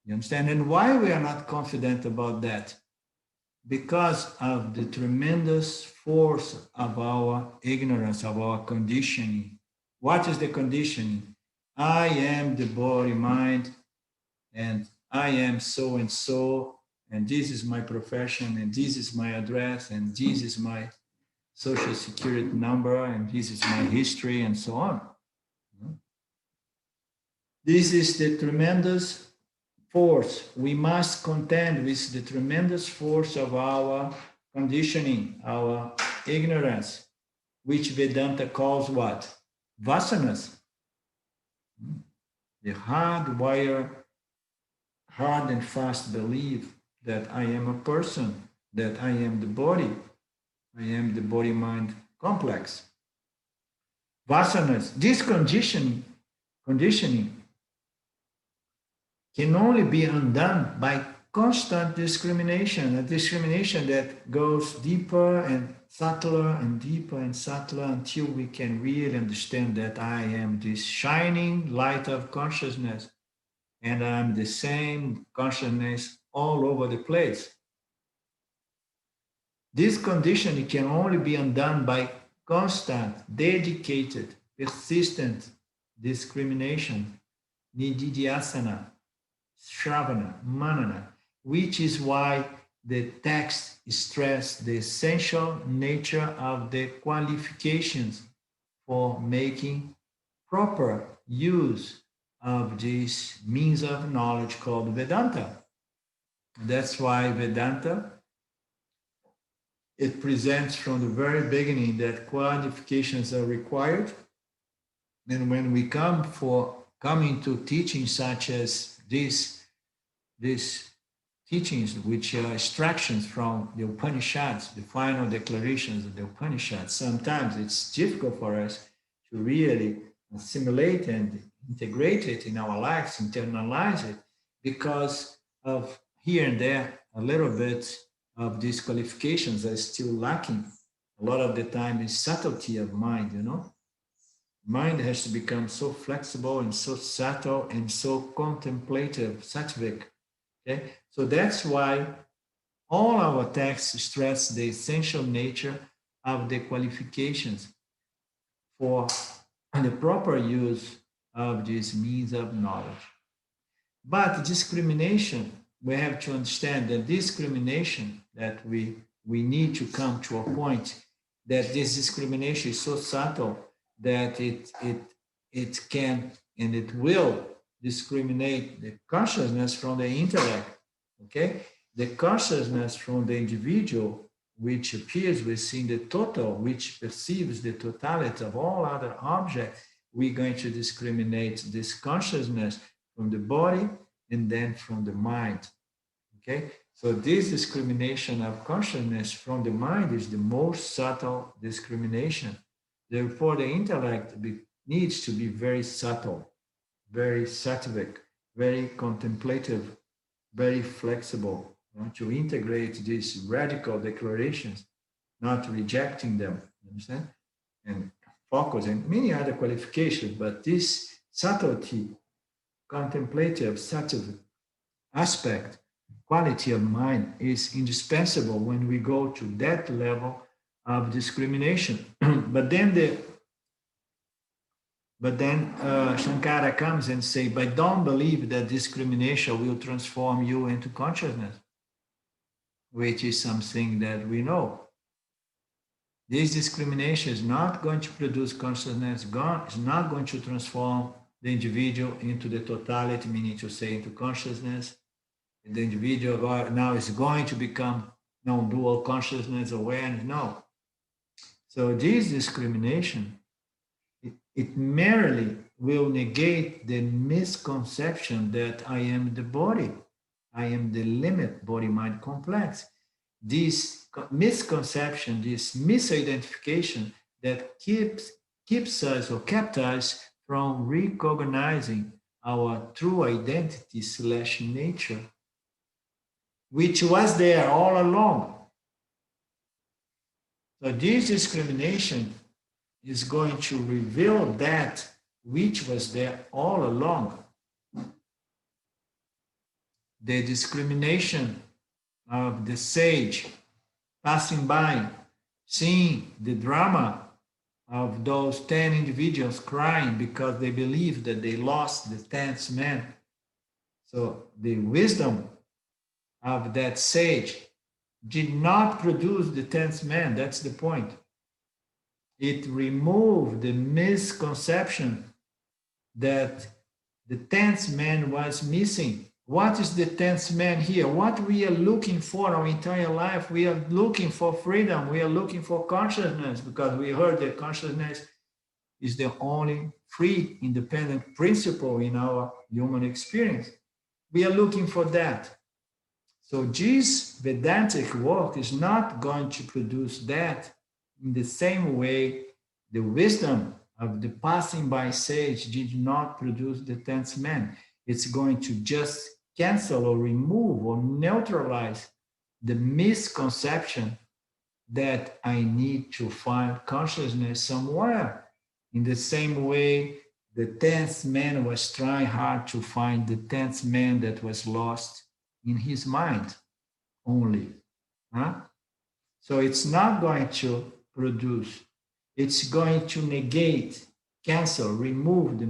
You understand? And why we are not confident about that? Because of the tremendous force of our ignorance, of our conditioning. What is the conditioning? I am the body, mind, and I am so and this is my profession, and this is my address, and this is my social security number, and this is my history, and so on. This is the tremendous force. We must contend with the tremendous force of our conditioning, our ignorance, which Vedanta calls what? Vasanas. The hardwire, hard and fast belief that I am a person, that I am the body, I am the body-mind complex. Vasanas, this conditioning can only be undone by constant discrimination, a discrimination that goes deeper and subtler and deeper and subtler until we can really understand that I am this shining light of consciousness and I'm the same consciousness all over the place. This conditioning can only be undone by constant, dedicated, persistent discrimination, nididhyasana, Shravana, Manana, which is why the text stress the essential nature of the qualifications for making proper use of this means of knowledge called Vedanta. That's why Vedanta, it presents from the very beginning that qualifications are required. And when we come into teachings such as these teachings, which are extractions from the Upanishads, the final declarations of the Upanishads, sometimes it's difficult for us to really assimilate and integrate it in our lives, internalize it, because of here and there, a little bit of these qualifications are still lacking. A lot of the time is subtlety of mind. Mind has to become so flexible and so subtle and so contemplative, sattvic. Okay, so that's why all our texts stress the essential nature of the qualifications for the proper use of this means of knowledge. But discrimination, we have to understand that discrimination that we need to come to a point that this discrimination is so subtle that it can and it will discriminate the consciousness from the intellect. Okay, the consciousness from the individual, which appears within the total, which perceives the totality of all other objects, we're going to discriminate this consciousness from the body and then from the mind. Okay, so this discrimination of consciousness from the mind is the most subtle discrimination. Therefore, the intellect needs to be very subtle, very sattvic, very contemplative, very flexible, to integrate these radical declarations, not rejecting them, you understand? And focus and many other qualifications, but this subtlety, contemplative, subtle aspect, quality of mind is indispensable when we go to that level of discrimination. but then the but then Shankara comes and say, but don't believe that discrimination will transform you into consciousness, which is something that we know. This discrimination is not going to produce consciousness. God is not going to transform the individual into the totality, meaning to say into consciousness. The individual now is going to become non-dual consciousness awareness. No. So this discrimination, it merely will negate the misconception that I am the body. I am the limit body-mind complex. This misconception, this misidentification that keeps us or kept us from recognizing our true identity / nature, which was there all along. So this discrimination is going to reveal that which was there all along. The discrimination of the sage passing by, seeing the drama of those 10 individuals crying because they believe that they lost the 10th man. So the wisdom of that sage did not produce the 10th man. That's the point. It removed the misconception that the 10th man was missing. What is the 10th man here? What we are looking for our entire life, we are looking for freedom. We are looking for consciousness because we heard that consciousness is the only free, independent principle in our human experience. We are looking for that. So this Vedantic work is not going to produce that in the same way the wisdom of the passing by sage did not produce the 10th man. It's going to just cancel or remove or neutralize the misconception that I need to find consciousness somewhere. In the same way, the 10th man was trying hard to find the 10th man that was lost in his mind only. Huh? So it's not going to produce, it's going to negate, cancel, remove the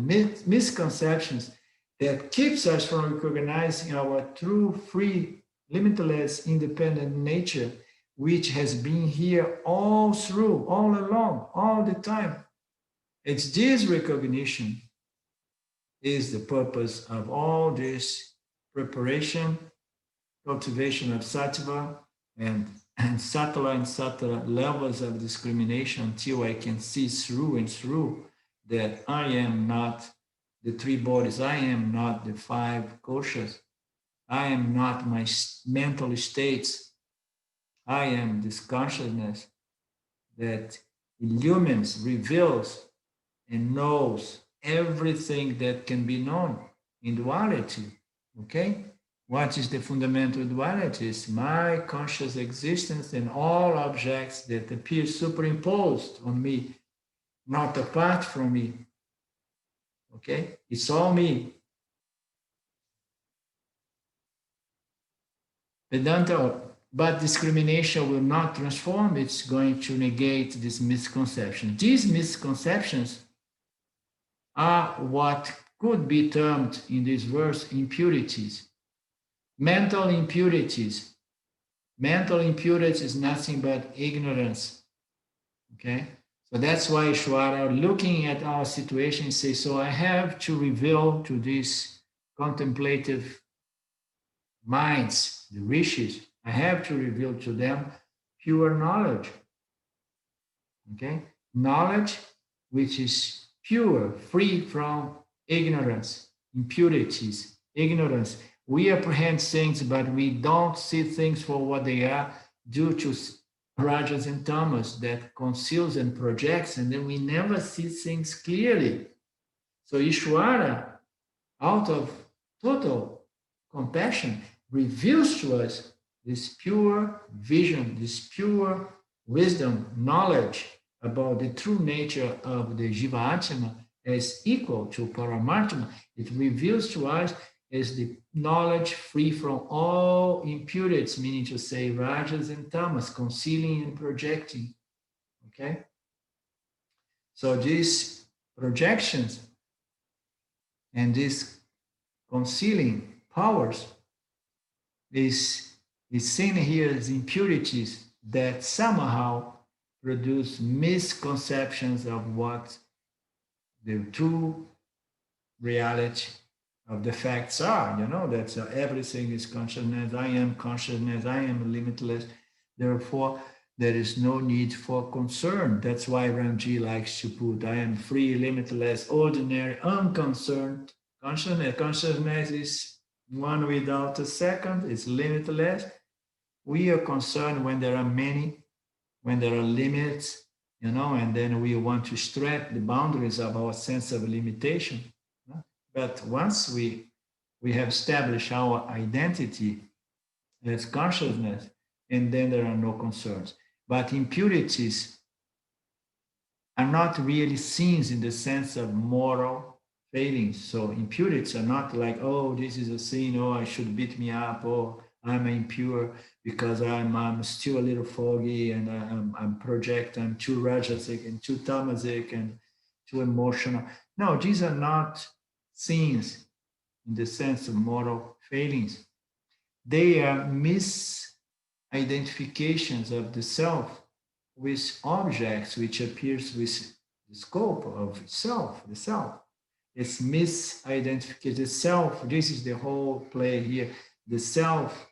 misconceptions that keeps us from recognizing our true, free, limitless, independent nature, which has been here all through, all along, all the time. It's this recognition is the purpose of all this preparation, cultivation of sattva, and subtler levels of discrimination until I can see through and through that I am not the three bodies, I am not the five koshas, I am not my mental states, I am this consciousness that illumines, reveals, and knows everything that can be known in duality. Okay? What is the fundamental duality? It's my conscious existence and all objects that appear superimposed on me, not apart from me. Okay? It's all me. Vedanta, but discrimination will not transform, it's going to negate this misconception. These misconceptions are what could be termed in this verse impurities. Mental impurities. Mental impurity is nothing but ignorance. Okay? So that's why Ishvara, looking at our situation, says, so I have to reveal to these contemplative minds, the rishis, I have to reveal to them pure knowledge. Okay? Knowledge which is pure, free from ignorance, impurities, ignorance. We apprehend things, but we don't see things for what they are due to rajas and tamas that conceals and projects, and then we never see things clearly. So Ishvara, out of total compassion, reveals to us this pure vision, this pure wisdom, knowledge about the true nature of the Jivatma as equal to Paramatma. It reveals to us as the knowledge free from all impurities, meaning to say rajas and tamas, concealing and projecting. Okay? So these projections and these concealing powers is seen here as impurities that somehow produce misconceptions of what the true reality of the facts are. That everything is consciousness, I am consciousness, I am limitless. Therefore, there is no need for concern. That's why Ramji likes to put, I am free, limitless, ordinary, unconcerned. Consciousness is one without a second, it's limitless. We are concerned when there are many, when there are limits, and then we want to stretch the boundaries of our sense of limitation. But once we have established our identity as consciousness, and then there are no concerns. But impurities are not really sins in the sense of moral failings. So impurities are not like, oh, this is a sin, oh, I should beat me up, oh, I'm impure because I'm still a little foggy and I'm too rajasic and too tamasic and too emotional. No, these are not sins in the sense of moral failings. They are misidentifications of the self with objects which appears with the scope of itself, the self. It's misidentification. The self, this is the whole play here. The self,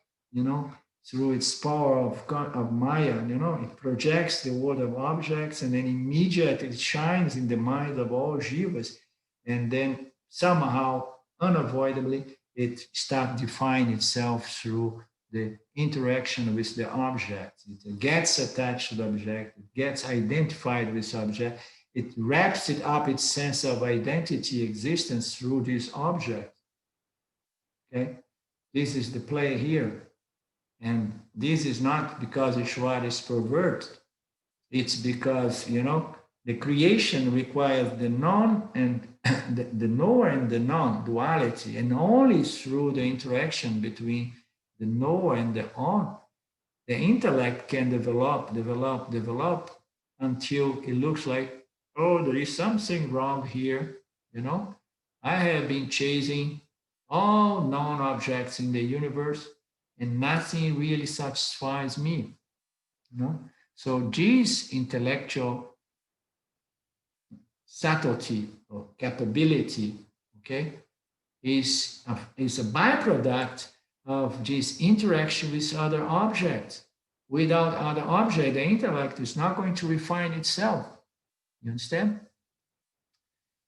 through its power of Maya, it projects the world of objects and then immediately it shines in the mind of all jivas. And then somehow, unavoidably, it starts defining itself through the interaction with the object. It gets attached to the object, it gets identified with the object, it wraps it up its sense of identity, existence through this object. Okay? This is the play here. And this is not because Ishvara is perverted. It's because, the creation requires the non and the knower and the non duality. And only through the interaction between the knower and the on, the intellect can develop until it looks like, oh, there is something wrong here. I have been chasing all non-objects in the universe and nothing really satisfies me. So this intellectual subtlety or capability, okay, is a byproduct of this interaction with other objects. Without other objects, the intellect is not going to refine itself. You understand?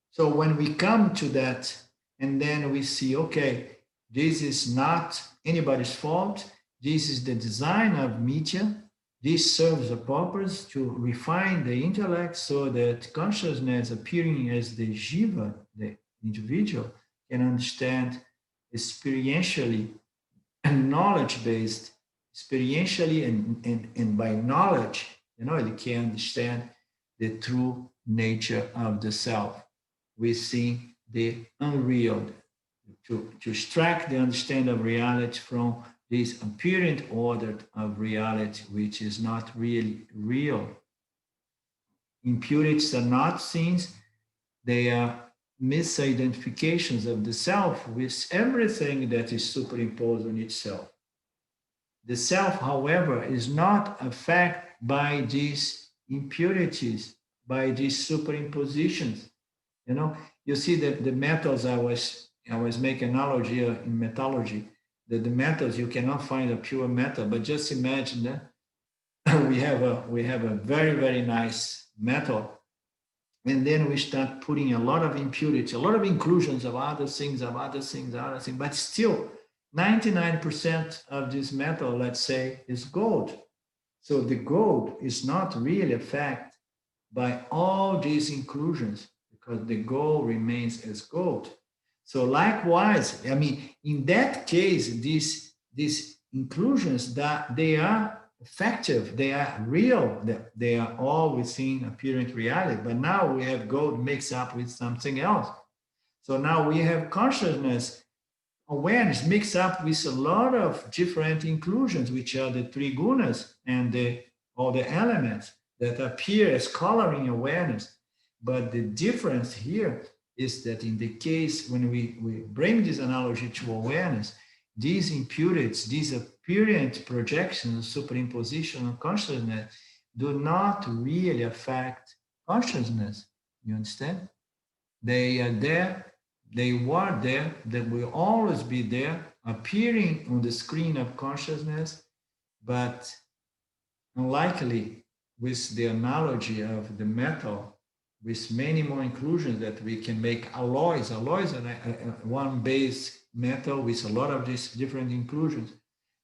So when we come to that, and then we see, okay, this is not anybody's fault. This is the design of Mithya. This serves a purpose to refine the intellect so that consciousness appearing as the jiva, the individual, can understand experientially and knowledge-based, experientially and by knowledge, it can understand the true nature of the self. We see the unreal, to extract the understanding of reality from this apparent order of reality, which is not really real. Impurities are not sins, they are misidentifications of the self with everything that is superimposed on itself. The self, however, is not affected by these impurities, by these superimpositions. You see that the metals, I was making analogy in metallurgy, that the metals, you cannot find a pure metal, but just imagine that we have a very, very nice metal, and then we start putting a lot of impurities, a lot of inclusions of other things, but still 99% of this metal, let's say, is gold. So the gold is not really affected by all these inclusions because the gold remains as gold. So likewise, in that case, these inclusions, that they are effective, they are real, that they are all within apparent reality. But now we have gold mixed up with something else. So now we have consciousness, awareness mixed up with a lot of different inclusions, which are the three gunas and all the elements that appear as coloring awareness. But the difference here is that in the case when we bring this analogy to awareness, these impurities, these apparent projections, superimposition of consciousness, do not really affect consciousness. You understand? They are there, they were there, they will always be there, appearing on the screen of consciousness, but unlikely with the analogy of the metal, with many more inclusions that we can make alloys. Alloys are one base metal with a lot of these different inclusions.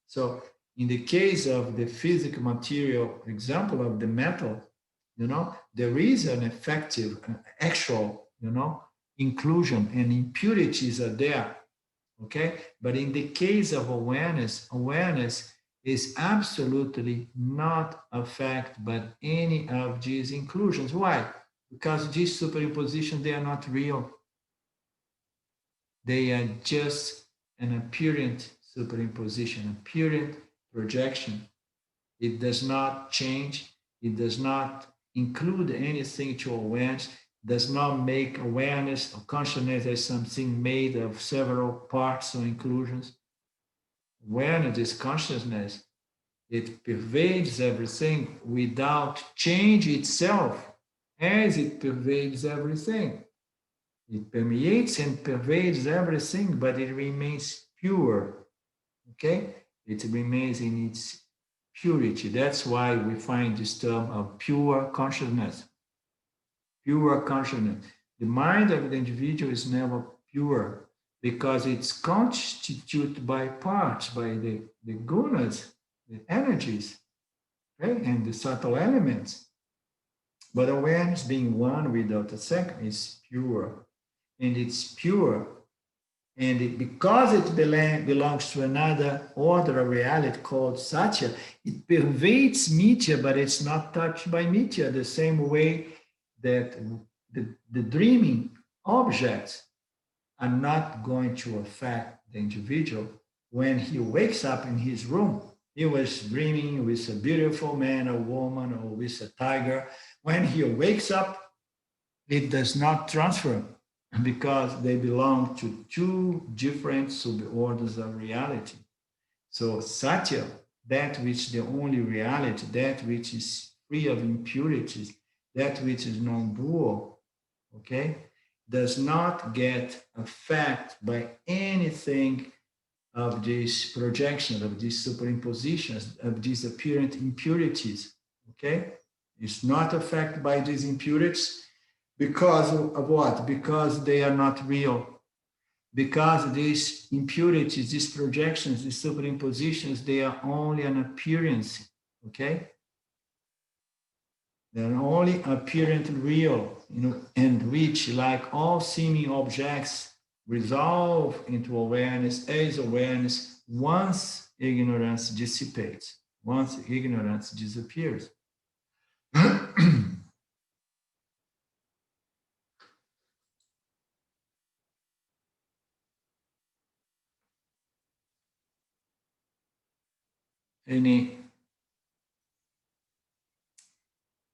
So in the case of the physical material example of the metal, there is an effective, actual, inclusion, and impurities are there. Okay. But in the case of awareness, awareness is absolutely not affected by any of these inclusions. Why? Because these superimpositions, they are not real. They are just an apparent superimposition, apparent projection. It does not change. It does not include anything to awareness, does not make awareness or consciousness as something made of several parts or inclusions. Awareness is consciousness. It pervades everything without change itself, as it pervades everything. It permeates and pervades everything, but it remains pure. Okay? It remains in its purity. That's why we find this term of pure consciousness. Pure consciousness. The mind of the individual is never pure because it's constituted by parts, by the gunas, the energies, okay, and the subtle elements. But awareness, being one without a second, is pure. And it's pure. And because it belongs to another order of reality called Satya, it pervades Mithya, but it's not touched by Mithya, the same way that the dreaming objects are not going to affect the individual when he wakes up in his room. He was dreaming with a beautiful man or woman or with a tiger. When he wakes up, it does not transfer because they belong to two different suborders of reality. So Satya, that which is the only reality, that which is free of impurities, that which is non-dual, okay, does not get affected by anything of these projections, of these superimpositions, of these apparent impurities, okay? It's not affected by these impurities because of what? Because they are not real. Because these impurities, these projections, these superimpositions, they are only an appearance, okay? They're only apparently real, and which, like all seeming objects, resolve into awareness as awareness once ignorance dissipates, once ignorance disappears.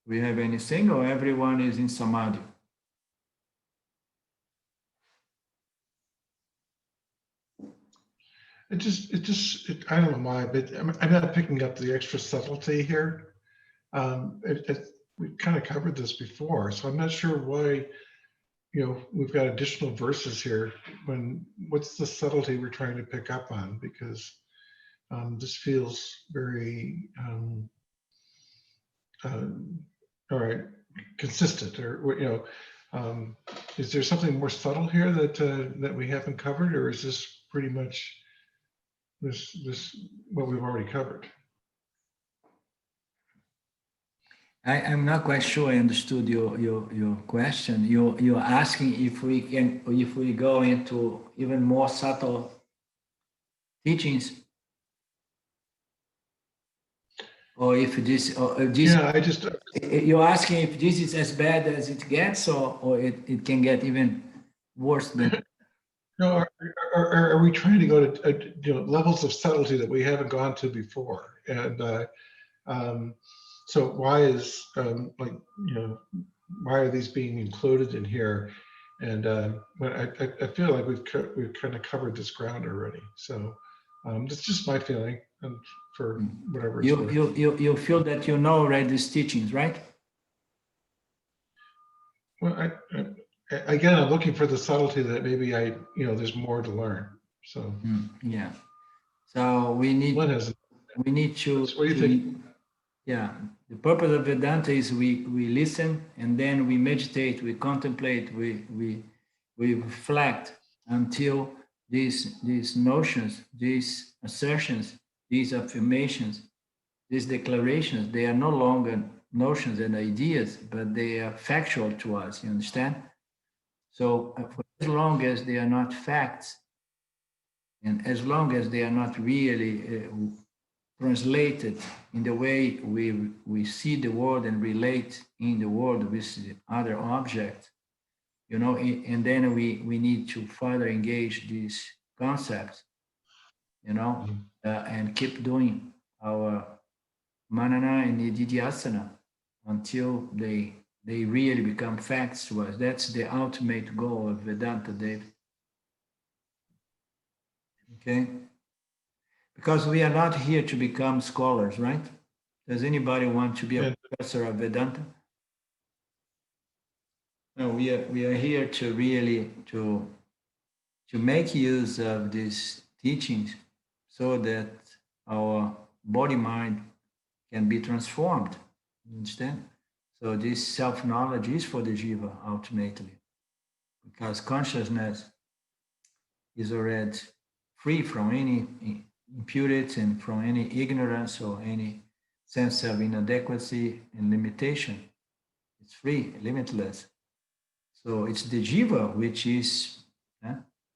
We have anything, or everyone is in samadhi? I don't know why, but I'm not picking up the extra subtlety here. We kind of covered this before, so I'm not sure why, we've got additional verses here. What's the subtlety we're trying to pick up on? Because this feels very, all right, consistent, or is there something more subtle here that we haven't covered, or is this pretty much this what we've already covered? I'm not quite sure I understood your question. You're asking if we go into even more subtle teachings. or if this, Yeah, you're asking if this is as bad as it gets, or it can get even worse than. no, are we trying to go to levels of subtlety that we haven't gone to before? And so why is like why are these being included in here? And when I feel like we've kind of covered this ground already. So that's just my feeling, and for whatever it's worth. You feel that you know already these teachings, right? Well, again, I'm looking for the subtlety that maybe there's more to learn. So Yeah. So we need Lynn has. to. What do you think? Yeah. The purpose of Vedanta is we listen, and then we meditate, we contemplate, we reflect until these notions, these assertions, these affirmations, these declarations, they are no longer notions and ideas, but they are factual to us. You understand? So for as long as they are not facts, and as long as they are not really translated in the way we see the world and relate in the world with other objects, and then we need to further engage these concepts, and keep doing our manana and nididhyasana until they really become facts to us. That's the ultimate goal of Vedanta, Dave. Okay? Because we are not here to become scholars, right? Does anybody want to be a professor of Vedanta? No, we are here to really to make use of these teachings so that our body mind can be transformed. You understand? So this self-knowledge is for the jiva ultimately, because consciousness is already free from any impurities and from any ignorance or any sense of inadequacy and limitation. It's free, limitless. So it's the jiva which is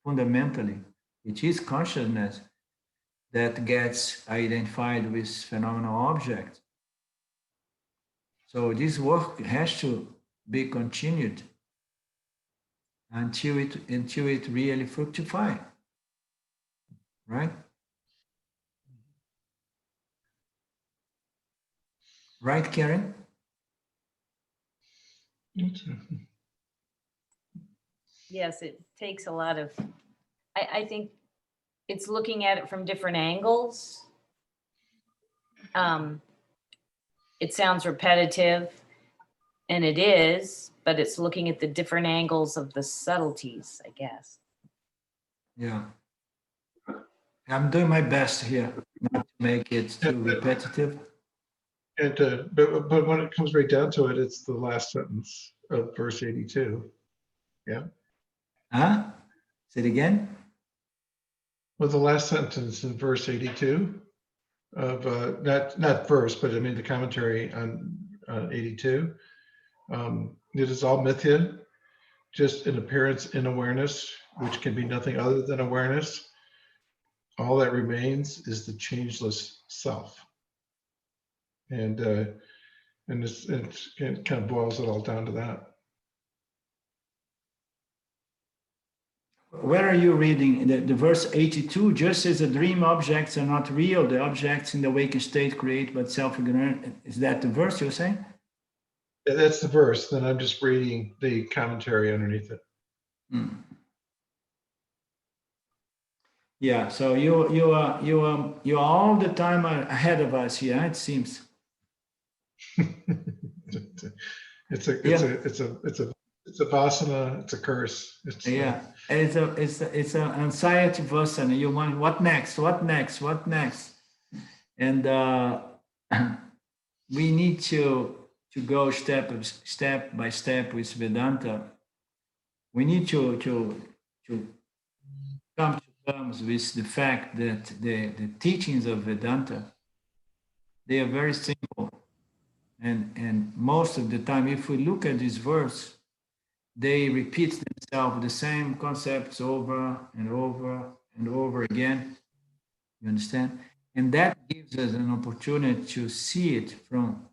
fundamentally, which is consciousness that gets identified with phenomenal objects. So this work has to be continued until it really fructify, right? Right, Karen? Yes, it takes a lot of, I think it's looking at it from different angles. It sounds repetitive, and it is, but it's looking at the different angles of the subtleties, I guess. Yeah. I'm doing my best here not to make it too repetitive. And but when it comes right down to it, it's the last sentence of verse 82. Yeah. Huh? Say it again. Well, the last sentence in verse 82 of not verse, but I mean the commentary on 82. It is all mithya, just an appearance in awareness, which can be nothing other than awareness. All that remains is the changeless self. And it kind of boils it all down to that. Where are you reading? The verse 82, just as the dream objects are not real, the objects in the waking state create but self-ignorant. Is that the verse you're saying? Yeah, that's the verse. Then I'm just reading the commentary underneath it. Yeah, so you are all the time ahead of us here, it seems. It's a vasana. It's a curse. It's an anxiety vasana. You want what next? What next? What next? And we need to go step by step with Vedanta. We need to come to terms with the fact that the teachings of Vedanta, they are very simple. And most of the time, if we look at this verse, they repeat themselves, the same concepts over and over and over again. You understand? And that gives us an opportunity to see it from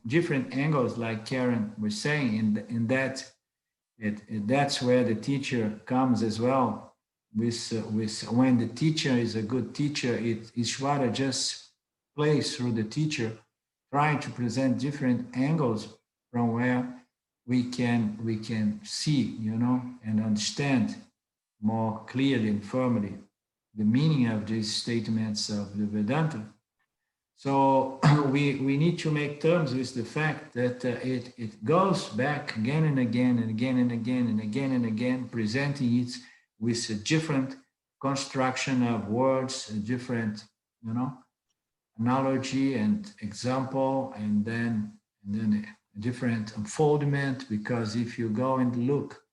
different angles, like Karen was saying, and that's where the teacher comes as well. With when the teacher is a good teacher, Ishvara just plays through the teacher, trying to present different angles from where we can see, and understand more clearly and firmly the meaning of these statements of the Vedanta. So we need to make terms with the fact that it goes back again and again and again and again and again and again, presenting it with a different construction of words, a different, analogy and example, and then a different unfoldment. Because if you go and look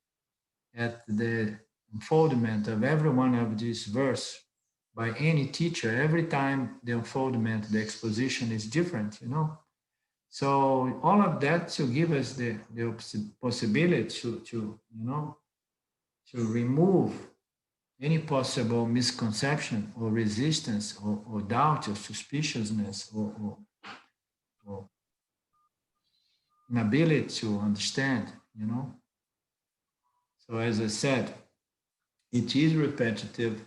at the unfoldment of every one of these verse by any teacher, every time the unfoldment, the exposition is different. So all of that to give us the possibility to remove any possible misconception or resistance or doubt or suspiciousness or inability to understand. So as I said, it is repetitive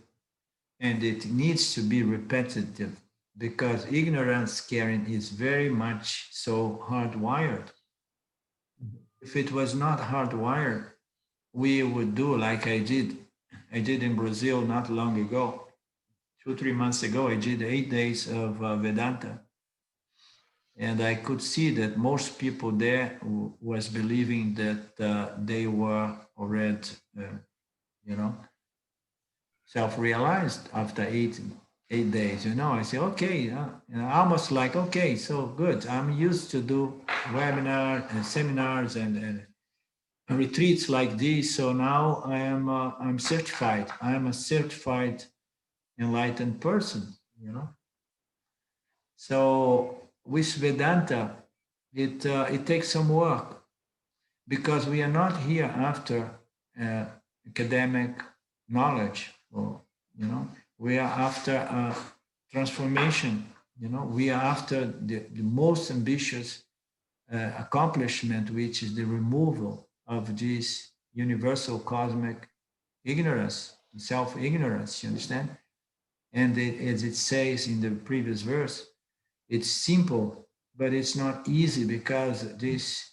and it needs to be repetitive because ignorance, Karen, is very much so hardwired. If it was not hardwired, we would do like I did. I did in Brazil not long ago. 2, 3 months ago, I did 8 days of Vedanta. And I could see that most people there was believing that they were already, you know, self-realized after 8 days. I say, okay, almost like, okay, so good. I'm used to do webinars and seminars and retreats like this. So now I'm certified. I'm a certified enlightened person. So with Vedanta, it takes some work because we are not here after academic knowledge, or we are after transformation. We are after the most ambitious accomplishment, which is the removal of this universal cosmic ignorance, self-ignorance. You understand? And as it says in the previous verse, it's simple, but it's not easy because this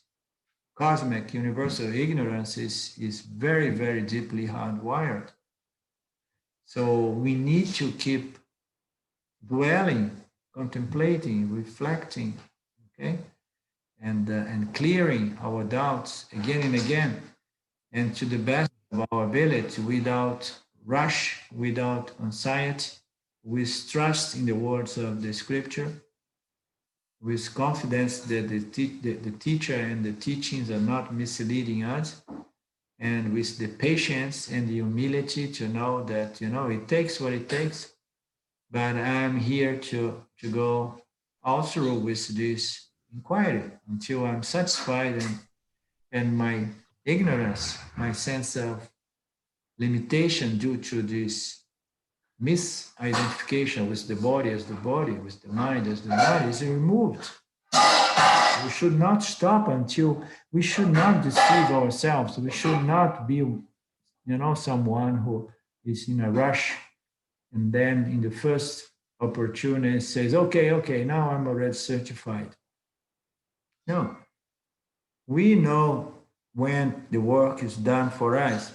cosmic universal ignorance is very, very deeply hardwired. So we need to keep dwelling, contemplating, reflecting, okay, and clearing our doubts again and again, and to the best of our ability, without rush, without anxiety, with trust in the words of the scripture, with confidence that the teacher and the teachings are not misleading us, and with the patience and the humility to know that, it takes what it takes, but I'm here to go all through with this inquiry until I'm satisfied, and my ignorance, my sense of limitation due to this misidentification with the body as the body, with the mind as the mind, is removed. We should not stop until we should not deceive ourselves. We should not be, someone who is in a rush and then in the first opportunity says, okay, now I'm already certified. No, we know when the work is done for us.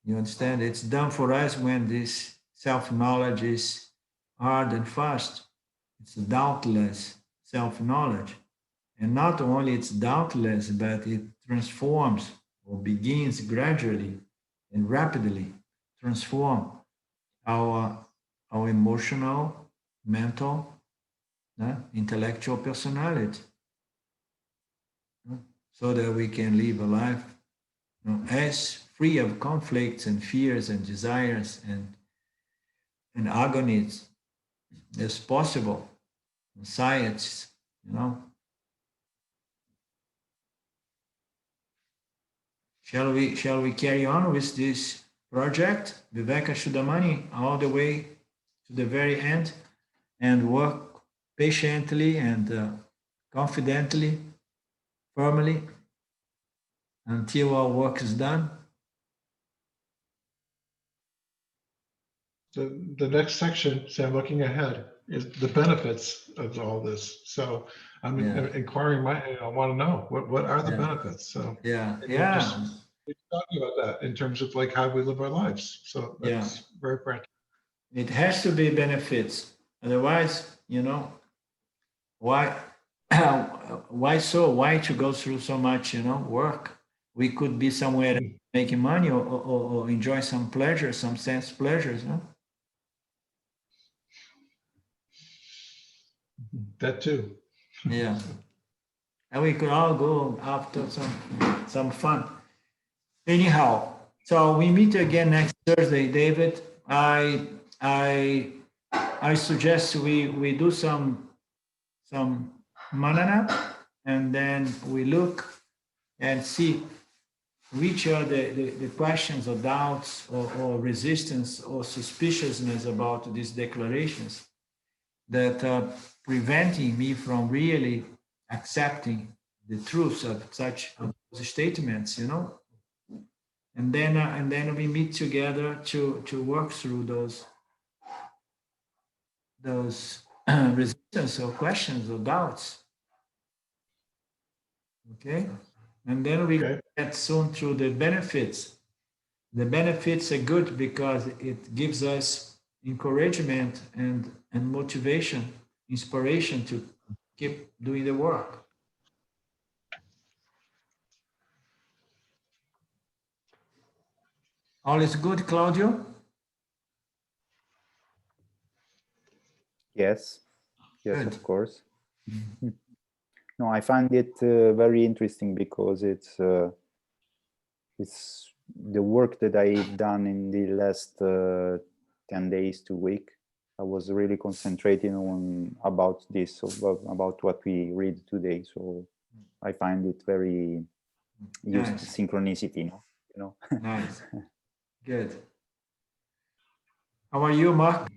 You understand? It's done for us when this self-knowledge is hard and fast. It's doubtless self-knowledge. And not only it's doubtless, but it transforms or begins gradually and rapidly transform our emotional, mental, intellectual personality, so that we can live a life as free of conflicts and fears and desires and agonies as possible, anxieties, Shall we carry on with this project, Vivekachudamani, all the way to the very end? and work patiently and confidently, firmly, until our work is done. The next section, say I'm looking ahead, is the benefits of all this. So I'm Yeah. inquiring I want to know what are the Yeah. benefits? So Yeah, and yeah, just talking about that in terms of like how we live our lives. So yeah. that's very practical. It has to be benefits. Otherwise, why, why so? Why to go through so much, work? We could be somewhere making money or enjoy some pleasure, some sense pleasures, no? That too. Yeah. And we could all go after some fun. Anyhow, so we meet again next Thursday, David. I suggest we do some manana, and then we look and see which are the questions or doubts or resistance or suspiciousness about these declarations that are preventing me from really accepting the truth of such statements, and then we meet together to work through those resistance or questions or doubts. Okay, and then we get soon to the benefits. The benefits are good because it gives us encouragement and motivation, inspiration to keep doing the work. All is good, Claudio? Yes, yes, Good. of course. No, I find it very interesting because it's the work that I've done in the last 10 days to week. I was really concentrating on about this, about what we read today. So I find it very used synchronicity, Nice. Good. How are you, Mark?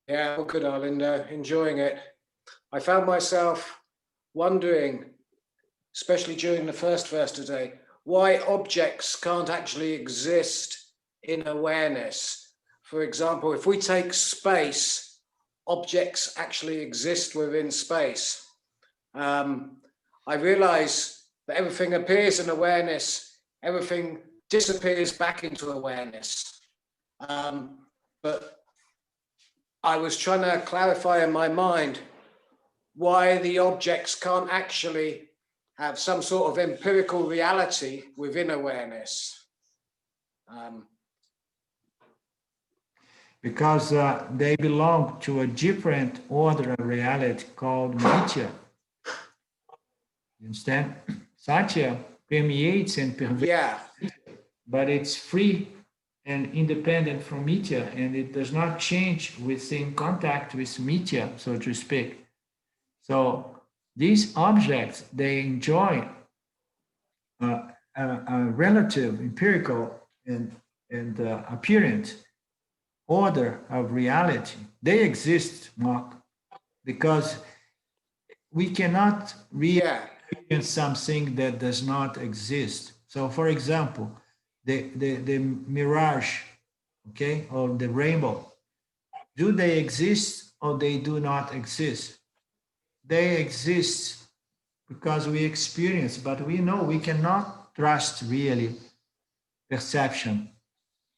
Yeah, well, good, Arlindo. Enjoying it. I found myself wondering, especially during the first verse today, why objects can't actually exist in awareness. For example, if we take space, objects actually exist within space. I realize that everything appears in awareness, everything disappears back into awareness. But I was trying to clarify in my mind why the objects can't actually have some sort of empirical reality within awareness. Because they belong to a different order of reality called Nitya. You understand? Satya permeates and pervades, Yeah. but it's free and independent from Mithya, and it does not change within contact with Mithya, so to speak. So these objects, they enjoy a relative, empirical, and apparent order of reality. They exist, Mark, because we cannot really experience something that does not exist. So, for example, the mirage, okay, or the rainbow, do they exist or they do not exist? They exist because we experience, but we know we cannot trust really perception.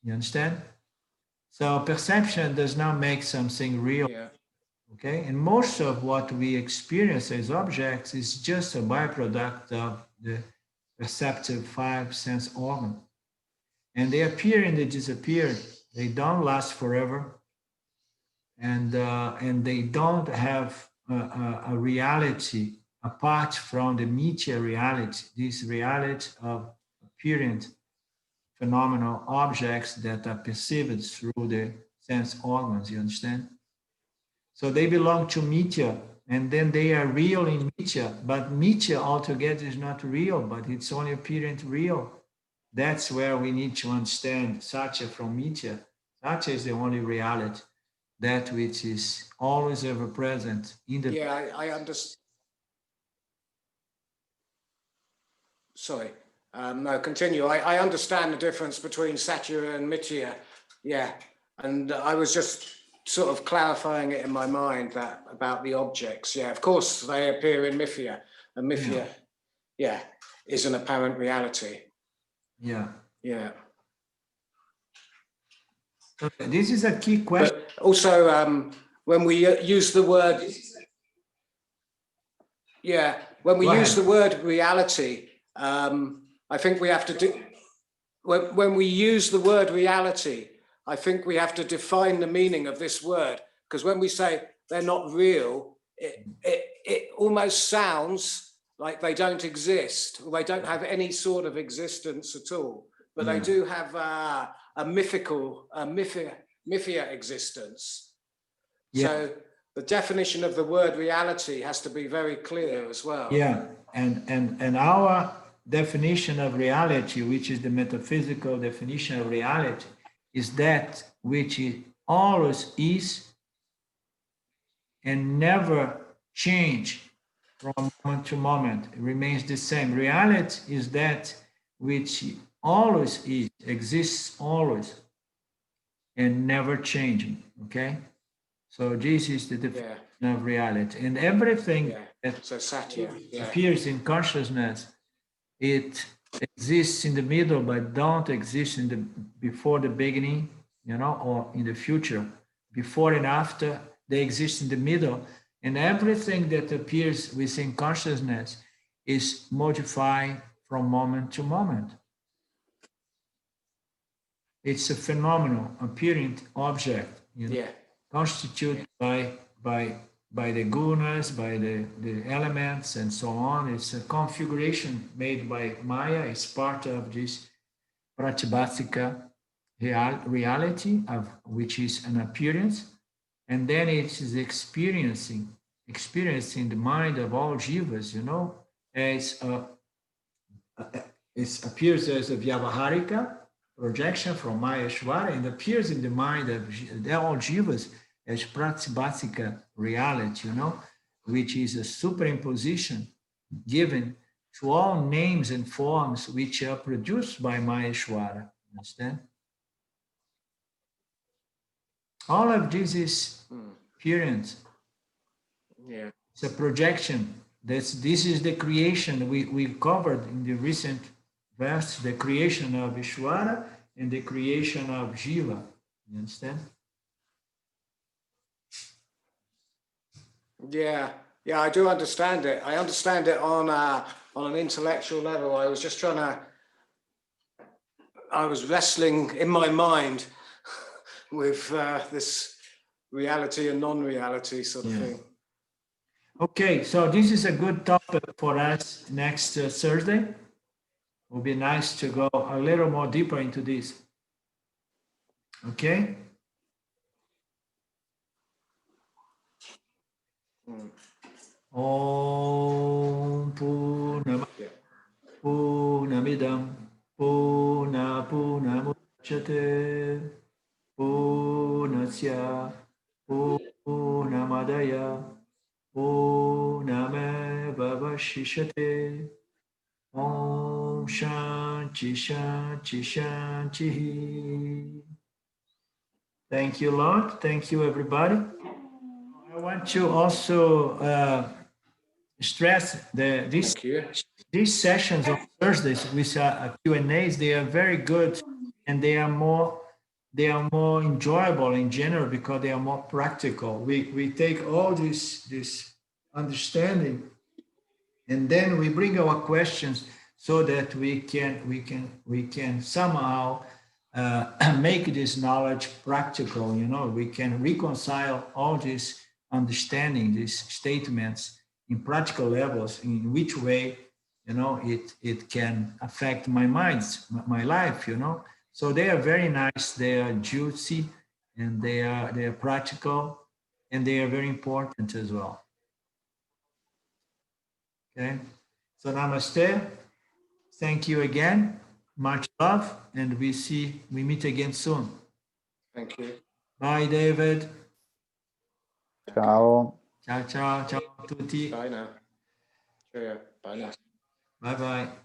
You understand? So perception does not make something real. Yeah. Okay, and most of what we experience as objects is just a byproduct of the perceptive five sense organ. And they appear and they disappear. They don't last forever. And they don't have a reality apart from the Mithya reality, this reality of apparent phenomenal objects that are perceived through the sense organs, you understand? So they belong to Mithya, and then they are real in Mithya, but Mithya altogether is not real, but it's only apparent real. That's where we need to understand Satya from Mithya. Satya is the only reality, that which is always ever present in the. Yeah, I understand. Sorry. No, continue. I understand the difference between Satya and Mithya. Yeah. And I was just sort of clarifying it in my mind that about the objects. Yeah, of course they appear in Mithya, and Mithya, yeah, is an apparent reality. Yeah. Yeah. So this is a key question. But also, when we use the word, yeah, when we use the word reality, I think we have to do, when we use the word reality, I think we have to define the meaning of this word, because when we say they're not real, it almost sounds like they don't exist, or they don't have any sort of existence at all, but they do have a mythical, mythia existence. Yeah. So the definition of the word reality has to be very clear as well. Yeah, and our definition of reality, which is the metaphysical definition of reality, is that which it always is and never change from moment to moment. It remains the same. Reality is that which always is, exists always, and never changing. Okay, so this is the definition of reality, and everything that So Satya appears in consciousness, it exists in the middle, but don't exist in the before the beginning, or in the future. Before and after, they exist in the middle, and everything that appears within consciousness is modified from moment to moment. It's a phenomenal appearing object, constituted by the gunas, by the elements, and so on. It's a configuration made by Maya. It's part of this pratibhasika reality, of which is an appearance, and then it is experiencing the mind of all jivas, as it appears as a vyavaharika projection from Maya Shvara, and appears in the mind of all jivas as pratibhasika reality, which is a superimposition given to all names and forms which are produced by Maheshwara. Understand? All of this is appearance. Yeah. It's a projection. This is the creation we covered in the recent verse, the creation of Ishvara and the creation of Jiva. You understand? Yeah, I do understand it. I understand it on an intellectual level. I was just I was wrestling in my mind with this reality and non-reality sort of thing. Okay, so this is a good topic for us next Thursday. It would be nice to go a little more deeper into this. Okay? Om Purnamidam Purnamudachyate Purnasya Purnamadaya Purnamevavashishate Om Shanti Shanti Shanti. Thank you, Lord. Thank you, everybody. I want to also stress these sessions on Thursdays with Q&As. They are very good, and they are more enjoyable in general because they are more practical. We take all this understanding, and then we bring our questions so that we can somehow make this knowledge practical. We can reconcile all this understanding, these statements in practical levels, in which way it can affect my life. So they are very nice, they are juicy, and they are practical, and they are very important as well. Okay, so namaste. Thank you again. Much love, and we meet again soon. Thank you. Bye, David. Ciao. Ciao, ciao, ciao a tutti. Bye now. Cheerio. Bye now. Bye bye.